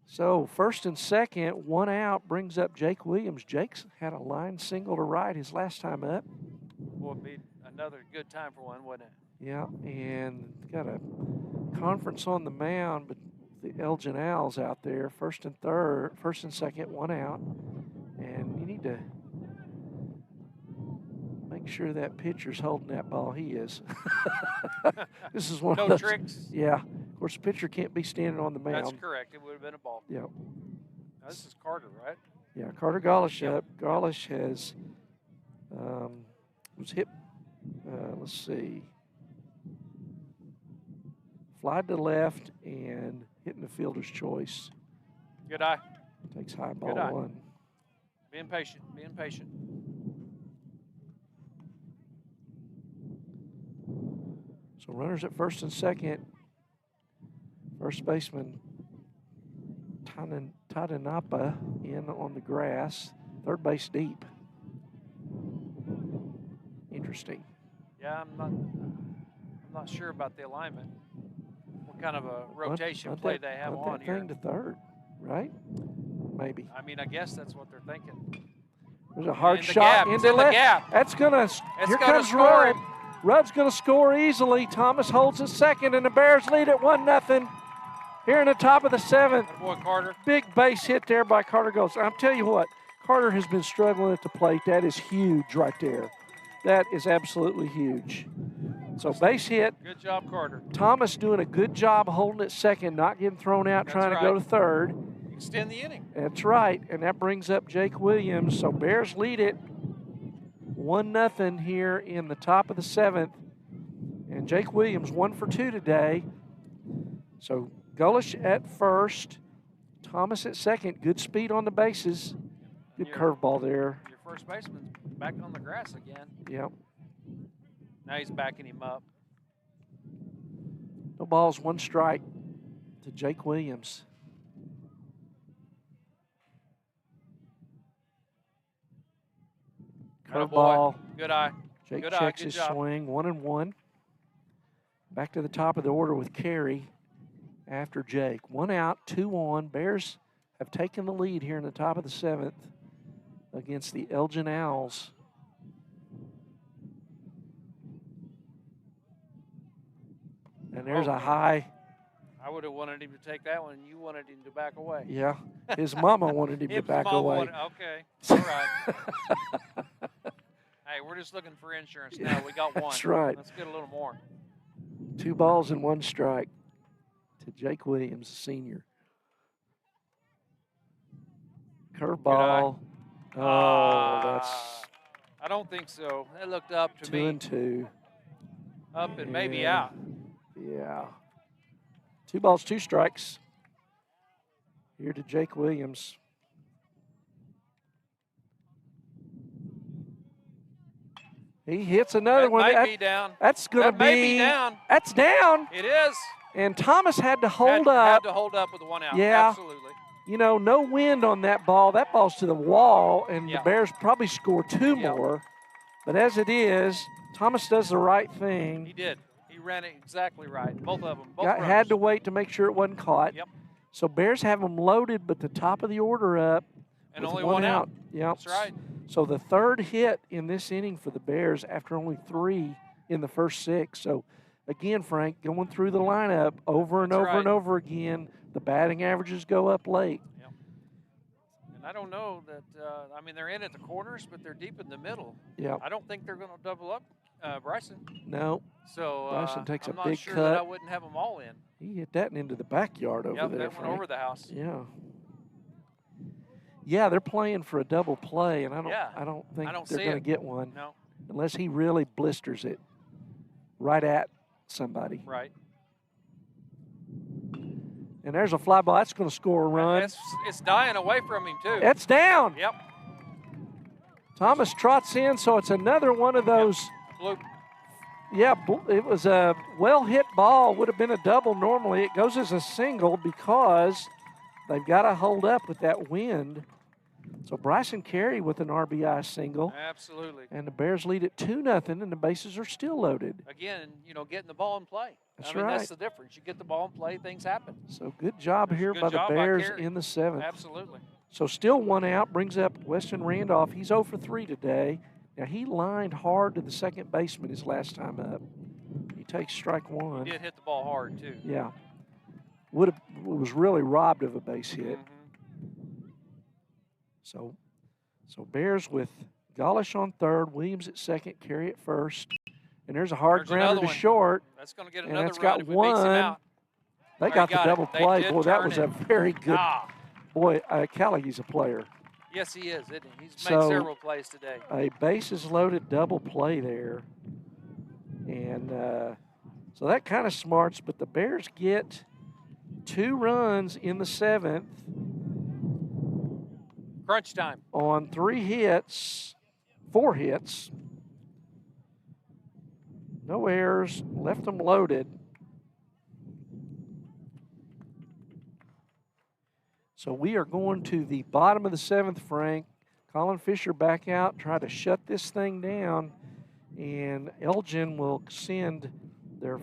So, first and second, 1 out brings up Jake Williams. Jake's had a line single to right his last time up. Well, it'd be another good time for one, wouldn't it? Yeah, and got a conference on the mound, but the Elgin Owls out there, first and second, 1 out. And you need to make sure that pitcher's holding that ball. He is. This is one of those. No tricks. Yeah. Of course, the pitcher can't be standing on the mound. That's correct. It would have been a ball. Yeah. Now, this is Carter, right? Yeah, Carter Golish up. Golish has was hit. Let's see. Flied to left and hitting the fielder's choice. Good eye. Takes high ball Good eye. 1. Being patient. Being patient. So runners at first and second. First baseman Tadanapa in on the grass. Third base deep. interesting. Yeah, I'm not sure about the alignment. What kind of a rotation play they have on here? Thing to third, right? Maybe. I mean, I guess that's what they're thinking. There's a hard shot into left. Gap. That's gonna. Here comes Rudd. Rudd's gonna score easily. Thomas holds it second, and the Bears lead at 1-0. Here in the top of the 7th. Good boy, Carter. Big base hit there by Carter Gullis. I'll tell you what, Carter has been struggling at the plate. That is huge right there. That is absolutely huge. So base hit. Good job, Carter. Thomas doing a good job holding it second, not getting thrown out, trying to go to third. Extend the inning. That's right, and that brings up Jake Williams. So Bears lead it 1-0 here in the top of the 7th. And Jake Williams 1 for 2 today. So Gullish at first, Thomas at second. Good speed on the bases. Good curveball there. Your first baseman's back on the grass again. Yep. Now he's backing him up. No balls, 1 strike to Jake Williams. Curveball. Good eye. Jake good checks eye. his job. swing, 1-1. Back to the top of the order with Carey after Jake. 1 out, 2 on. Bears have taken the lead here in the top of the 7th against the Elgin Owls. And there's a high. I would have wanted him to take that one. You wanted him to back away. Yeah, his mama wanted him to back away. Okay, all right. Hey, we're just looking for insurance now. We got one. That's right. Let's get a little more. 2 balls and 1 strike to Jake Williams, senior. Curveball. Oh, that's. I don't think so. It looked up to me. 2-2. Up and maybe out. Yeah. 2 balls, 2 strikes. Here to Jake Williams. He hits another one. That might be down. That's going to be. That may be down. That's down. It is. And Thomas had to hold up. Had to hold up with the 1 out. Yeah. Absolutely. You know, no wind on that ball. That ball's to the wall, and the Bears probably score 2 more. But as it is, Thomas does the right thing. He did. He ran it exactly right. Both of them. Had to wait to make sure it wasn't caught. Yep. So Bears have them loaded, but the top of the order up. And only 1 out. Yep. That's right. So the 3rd hit in this inning for the Bears after only 3 in the first 6. So again, Frank, going through the lineup over and over and over again, the batting averages go up late. Yep. And I don't know that, I mean, they're in at the corners, but they're deep in the middle. Yeah. I don't think they're going to double up Bryson. No. So Bryson takes I'm a not big sure cut. that I wouldn't have them all in. He hit that into the backyard over there. That went over the house. Yeah. Yeah, they're playing for a double play, and I don't think they're going to get one. No. Unless he really blisters it right at somebody. Right. And there's a fly ball. That's going to score a run. It's dying away from him, too. It's down. Yep. Thomas trots in, so it's another one of those. Blue. Yeah, it was a well-hit ball. Would have been a double normally. It goes as a single because they've got to hold up with that wind. So Bryson Carey with an RBI single. Absolutely. And the Bears lead at 2-0, and the bases are still loaded. Again, you know, getting the ball in play. That's I mean, right. That's the difference. You get the ball in play, things happen. So good job here by the Bears in the 7th. Absolutely. So still 1 out, brings up Weston Randolph. He's 0 for 3 today. Now, he lined hard to the second baseman his last time up. He takes strike 1. He did hit the ball hard, too. Yeah. Was really robbed of a base hit. So Bears with Golish on 3rd, Williams at 2nd, Carey at 1st. And there's a hard grounder to short. That's going to get and another that's run got if we 1. beats him out. They got the double play. Boy, that was a very good. Ah. Boy, Callaghan's a player. Yes, he is, isn't he? He's So, made several plays today. A bases loaded double play there. And so that kind of smarts, but the Bears get 2 runs in the 7th. Crunch time. On 4 hits. No errors, left them loaded. So we are going to the bottom of the 7th, Frank. Colin Fisher back out, try to shut this thing down. And Elgin will send their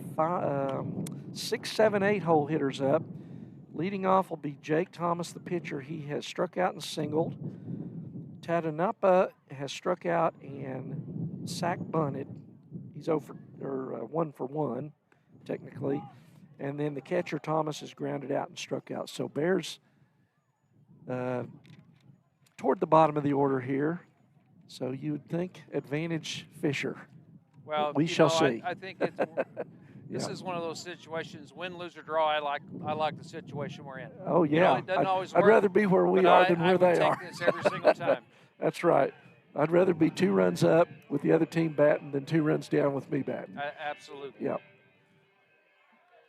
6, 7, 8 hole hitters up. Leading off will be Jake Thomas, the pitcher. He has struck out and singled. Tatanapa has struck out and sack bunted. He's 1 for 1, technically. And then the catcher, Thomas, has grounded out and struck out. So Bears toward the bottom of the order here. So you would think advantage Fisher. Well, we shall see. I think it's, this is one of those situations, win, lose, or draw. I like the situation we're in. Oh, yeah. It doesn't always work. I'd rather be where we are than where they are. I would take this every single time. That's right. I'd rather be 2 runs up with the other team batting than 2 runs down with me batting. Absolutely. Yep.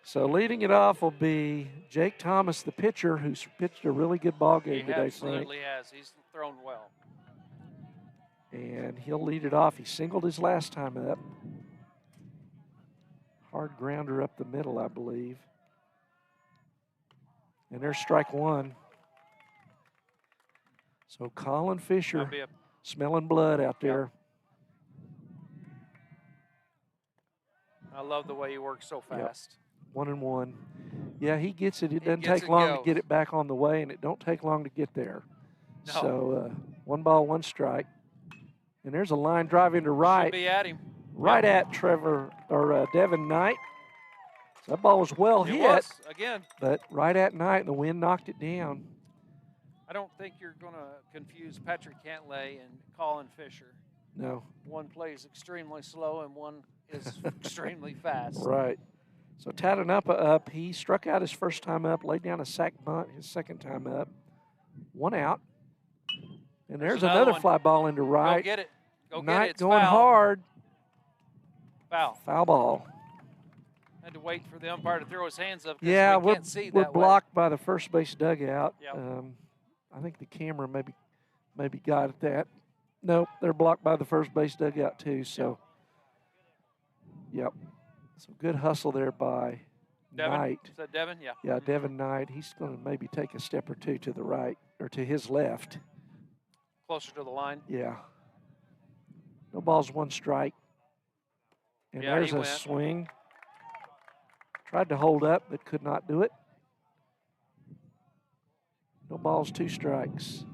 So leading it off will be Jake Thomas, the pitcher, who's pitched a really good ball game today, Frank. He absolutely has. He's thrown well. And he'll lead it off. He singled his last time up. Hard grounder up the middle, I believe. And there's strike 1. So Colin Fisher smelling blood out there. I love the way he works so fast. 1-1. Yeah, he gets it. It doesn't take long to get it back on the way, and it don't take long to get there. No. So 1 ball, 1 strike. And there's a line drive into right. Should be at him. Right at Devin Knight. So that ball was well hit. It was, again. But right at Knight, and the wind knocked it down. I don't think you're going to confuse Patrick Cantlay and Colin Fisher. No. One plays extremely slow and one is extremely fast. Right. So Tatanapa up. He struck out his first time up, laid down a sack bunt his second time up. 1 out. And there's another fly ball into right. Go get it. Go Knight get it. It's going foul. hard. Foul. Foul ball. Had to wait for the umpire to throw his hands up. Yeah, we can't see we're that blocked by the first base dugout. Yep. I think the camera maybe got at that. Nope, they're blocked by the first base dugout too. So, yep. So good hustle there by Devin. Knight. Is that Devin? Yeah. Yeah, Devin Knight. He's going to maybe take a step or 2 to the right or to his left. Closer to the line. Yeah. No balls, 1 strike. And there's a swing. Tried to hold up, but could not do it. No balls, 2 strikes.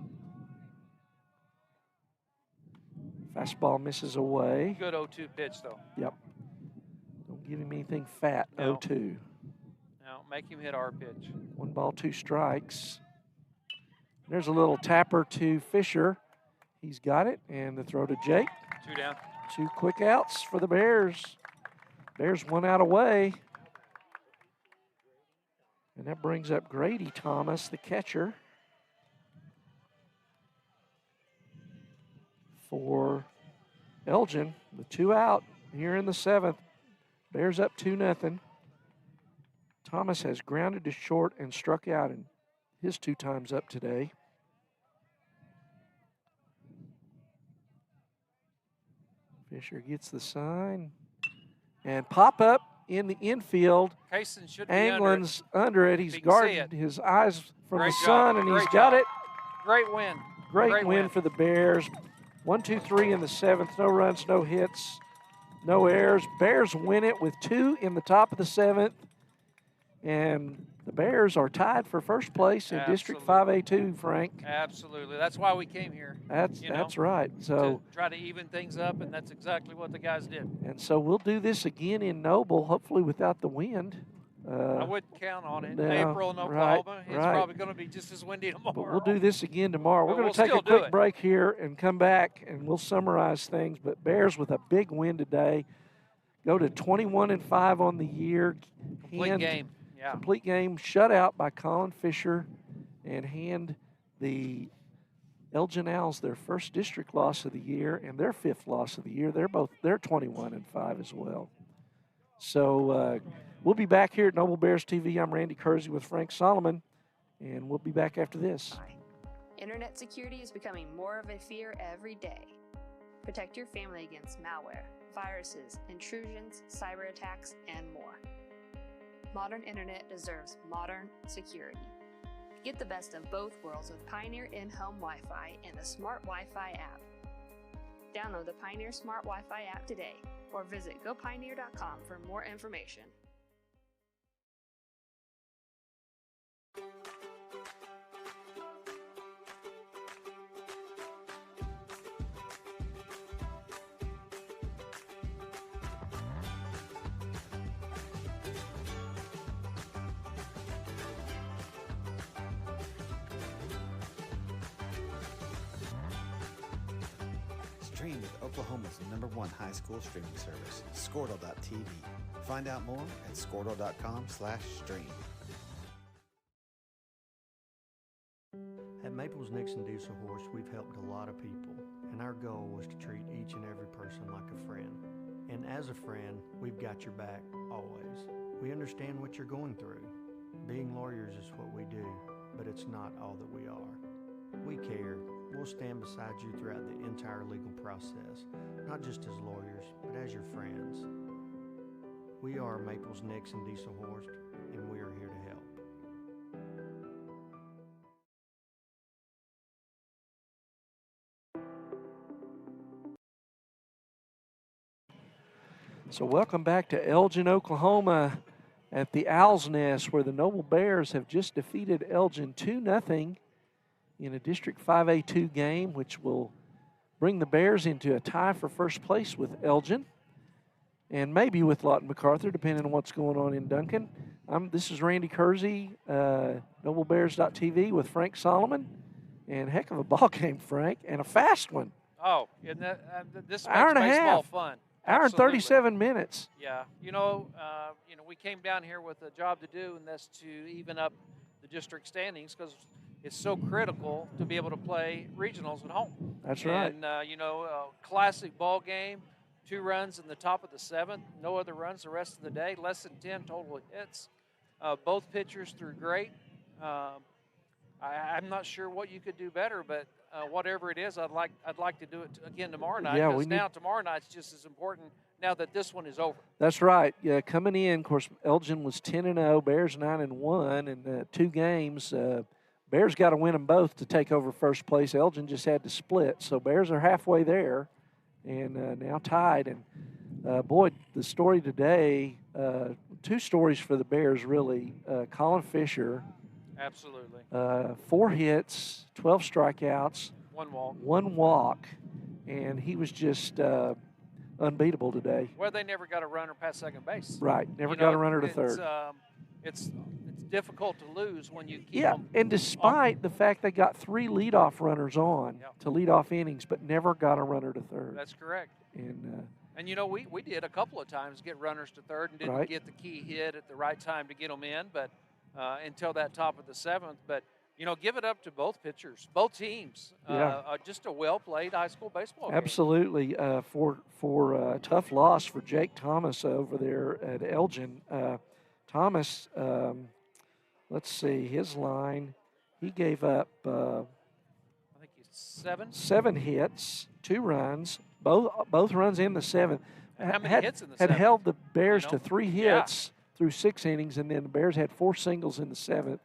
Fastball misses away. Good 0-2 pitch, though. Yep. Don't give him anything fat, No. 0-2. Now, make him hit our pitch. 1 ball, 2 strikes. There's a little tapper to Fisher. He's got it, and the throw to Jake. 2 down. 2 quick outs for the Bears. Bears 1 out away. And that brings up Grady Thomas, the catcher, for Elgin. The 2 out here in the 7th. Bears up 2-0. Thomas has grounded to short and struck out in his 2 times up today. Fisher gets the sign. And pop up in the infield. Kaysen should be Anglin's under it. He's guarding his eyes from Great the sun, job. and Great he's got job. it. Great win. Great win for the Bears. 1, 2, 3 in the 7th. No runs, no hits, no errors. Bears win it with 2 in the top of the 7th. And the Bears are tied for first place in District 5A2, Frank. Absolutely. That's why we came here. That's right. So to try to even things up, and that's exactly what the guys did. And so we'll do this again in Noble, hopefully without the wind. I wouldn't count on it. No, April in Oklahoma, it's probably going to be just as windy tomorrow. But we'll do this again tomorrow. We're going to take a quick break here and come back, and we'll summarize things. But Bears with a big win today. Go to 21-5 on the year. Complete game. Yeah. Complete game shutout by Colin Fisher, and hand the Elgin Owls their first district loss of the year and their 5th loss of the year. They're 21-5 as well. So we'll be back here at Noble Bears TV. I'm Randy Kersey with Frank Solomon, and we'll be back after this. Internet security is becoming more of a fear every day. Protect your family against malware, viruses, intrusions, cyber attacks, and more. Modern internet deserves modern security. Get the best of both worlds with Pioneer in-home Wi-Fi and the Smart Wi-Fi app. Download the Pioneer Smart Wi-Fi app today or visit gopioneer.com for more information. Stream with Oklahoma's #1 high school streaming service, Squirtle.tv. Find out more at squirtle.com/stream. At Maples Nixon Diesel Horse, we've helped a lot of people, and our goal was to treat each and every person like a friend. And as a friend, we've got your back always. We understand what you're going through. Being lawyers is what we do, but it's not all that we are. We care. We'll stand beside you throughout the entire legal process, not just as lawyers, but as your friends. We are Maples Nixon Diesel Horse, and we are here to help. So welcome back to Elgin, Oklahoma at the Owl's Nest, where the Noble Bears have just defeated Elgin 2-0 in a District 5A2 game, which will bring the Bears into a tie for first place with Elgin and maybe with Lawton MacArthur, depending on what's going on in Duncan. This is Randy Kersey, NobleBears.tv with Frank Solomon. And heck of a ball game, Frank, and a fast one. Oh, isn't that, this makes hour and a baseball half. fun. Hour and Absolutely. 37 minutes. Yeah, we came down here with a job to do, and that's to even up the district standings because it's so critical to be able to play regionals at home. That's right. And classic ball game, 2 runs in the top of the 7th, no other runs the rest of the day, less than 10 total hits. Both pitchers threw great. I'm not sure what you could do better, but whatever it is, I'd like to do it again tomorrow night. Yeah, because now tomorrow night's just as important now that this one is over. That's right. Yeah, coming in, of course, Elgin was 10-0, Bears 9-1, and 2 games. Bears got to win them both to take over first place. Elgin just had to split, so Bears are halfway there, and now tied. And boy, the story today, 2 stories for the Bears really. Colin Fisher. Absolutely. 4 hits, 12 strikeouts. 1 walk. 1 walk, and he was just unbeatable today. Well, they never got a runner past second base. Right, never got a runner to third. It's difficult to lose when you keep Yeah, them and despite the fact they got 3 leadoff runners on to lead off innings, but never got a runner to third. That's correct. And we did a couple of times get runners to third and didn't get the key hit at the right time to get them in, but until that top of the 7th. But give it up to both pitchers, both teams. Just a well-played high school baseball game. Absolutely. For a tough loss for Jake Thomas over there at Elgin. Thomas, let's see, his line, he gave up I think he's 7 hits, 2 runs, both runs in the 7th. How many hits in the 7th? Had held the Bears to 3 hits through 6 innings, and then the Bears had 4 singles in the 7th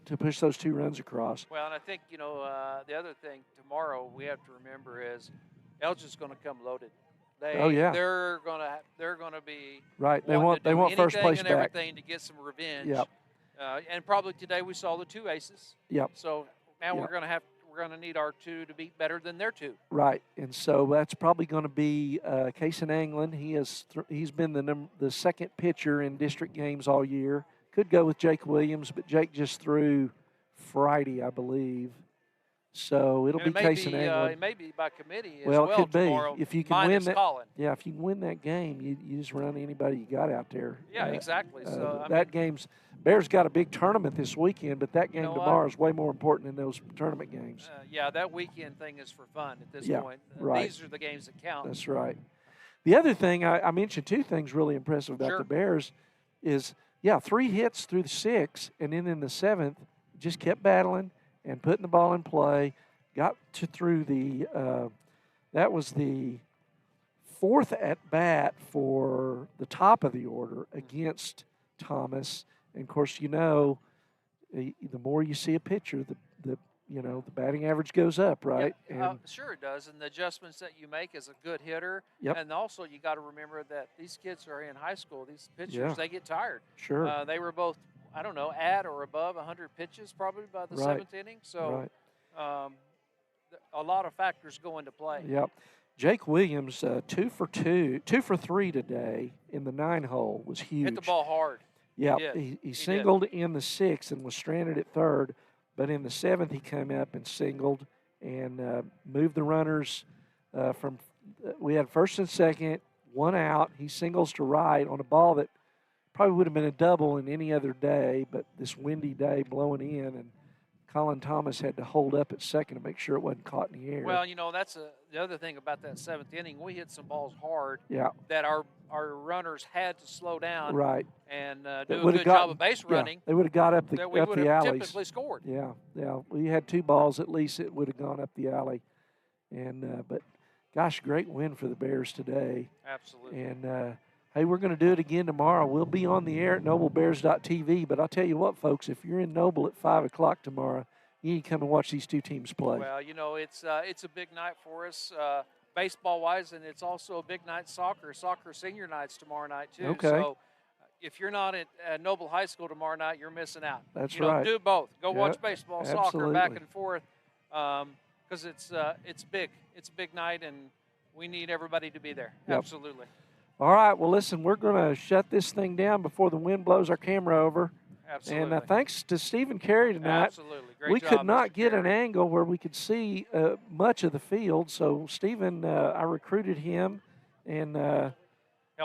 to push those 2 runs across. Well, and I think, the other thing tomorrow we have to remember is Elgin's going to come loaded. They're going to be right. They want first place and back. Everything to get some revenge. Yep. And probably today we saw the 2 aces. Yep. So now we're going to need our 2 to be better than their 2. Right, and so that's probably going to be Cason Anglin. He's been the second pitcher in district games all year. Could go with Jake Williams, but Jake just threw Friday, I believe. So it'll be Cason Anglin. It may be by committee as well. It could tomorrow, be if you can win that. Colin. Yeah, if you can win that game, you just run anybody you got out there. Yeah, exactly. So game's Bears got a big tournament this weekend, but that game tomorrow is way more important than those tournament games. That weekend thing is for fun at this point. Right. These are the games that count. That's right. The other thing I mentioned 2 things really impressive about the Bears is 3 hits through the 6th, and then in the 7th just kept battling and putting the ball in play. Got through the that was the 4th at bat for the top of the order against Thomas. And of course, the more you see a pitcher, the the batting average goes up, right? Yeah, And sure it does. And the adjustments that you make as a good hitter. Yep. And also you got to remember that these kids are in high school. These pitchers, Yeah. they get tired. Sure. They were both, I don't know, at or above 100 pitches probably by the Right. 7th inning. So Right. A lot of factors go into play. Yep. Jake Williams, 2 for 3 today in the 9-hole was huge. Hit the ball hard. Yeah, he singled in the 6th and was stranded at third, but in the 7th he came up and singled and moved the runners from. We had first and second, 1 out. He singles to right on a ball that probably would have been a double in any other day, but this windy day blowing in, and Colin Thomas had to hold up at second to make sure it wasn't caught in the air. Well, that's the other thing about that 7th inning. We hit some balls hard that our runners had to slow down and do a good job of base running. They would have got up the that we would have alleys. typically scored. Yeah. We had 2 balls at least. It would have gone up the alley. And but, gosh, great win for the Bears today. Absolutely. And, hey, we're going to do it again tomorrow. We'll be on the air at noblebears.tv. But I'll tell you what, folks, if you're in Noble at 5 o'clock tomorrow, you need to come and watch these 2 teams play. Well, it's a big night for us baseball-wise, and it's also a big night soccer senior nights tomorrow night, too. Okay. So if you're not at Noble High School tomorrow night, you're missing out. That's right. Do both. Go watch baseball, soccer, back absolutely. and forth, because it's big. It's a big night, and we need everybody to be there. Yep. Absolutely. All right, well, listen, we're going to shut this thing down before the wind blows our camera over. Absolutely. And thanks to Stephen Carey tonight. Absolutely. Great we job, could not Mr. get Carey. an angle where we could see much of the field. So, Stephen, I recruited him, and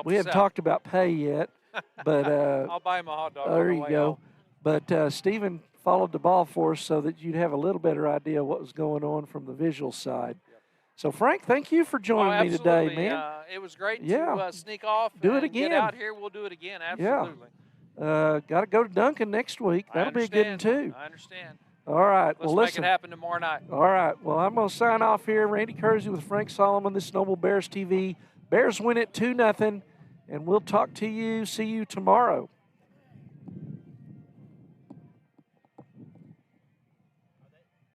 we hadn't talked about pay yet. But I'll buy him a hot dog. there on the you way go. home. But Stephen followed the ball for us so that you'd have a little better idea of what was going on from the visual side. So, Frank, thank you for joining me today, man. It was great to sneak off. Do it and again. Get out here. We'll do it again. Absolutely. Yeah. Got to go to Duncan next week. That'll be a good one, too. I understand. All right. Let's well, make it happen tomorrow night. All right. Well, I'm going to sign off here. Randy Kersey with Frank Solomon. This is Noble Bears TV. Bears win it 2-0, and we'll talk to you. See you tomorrow.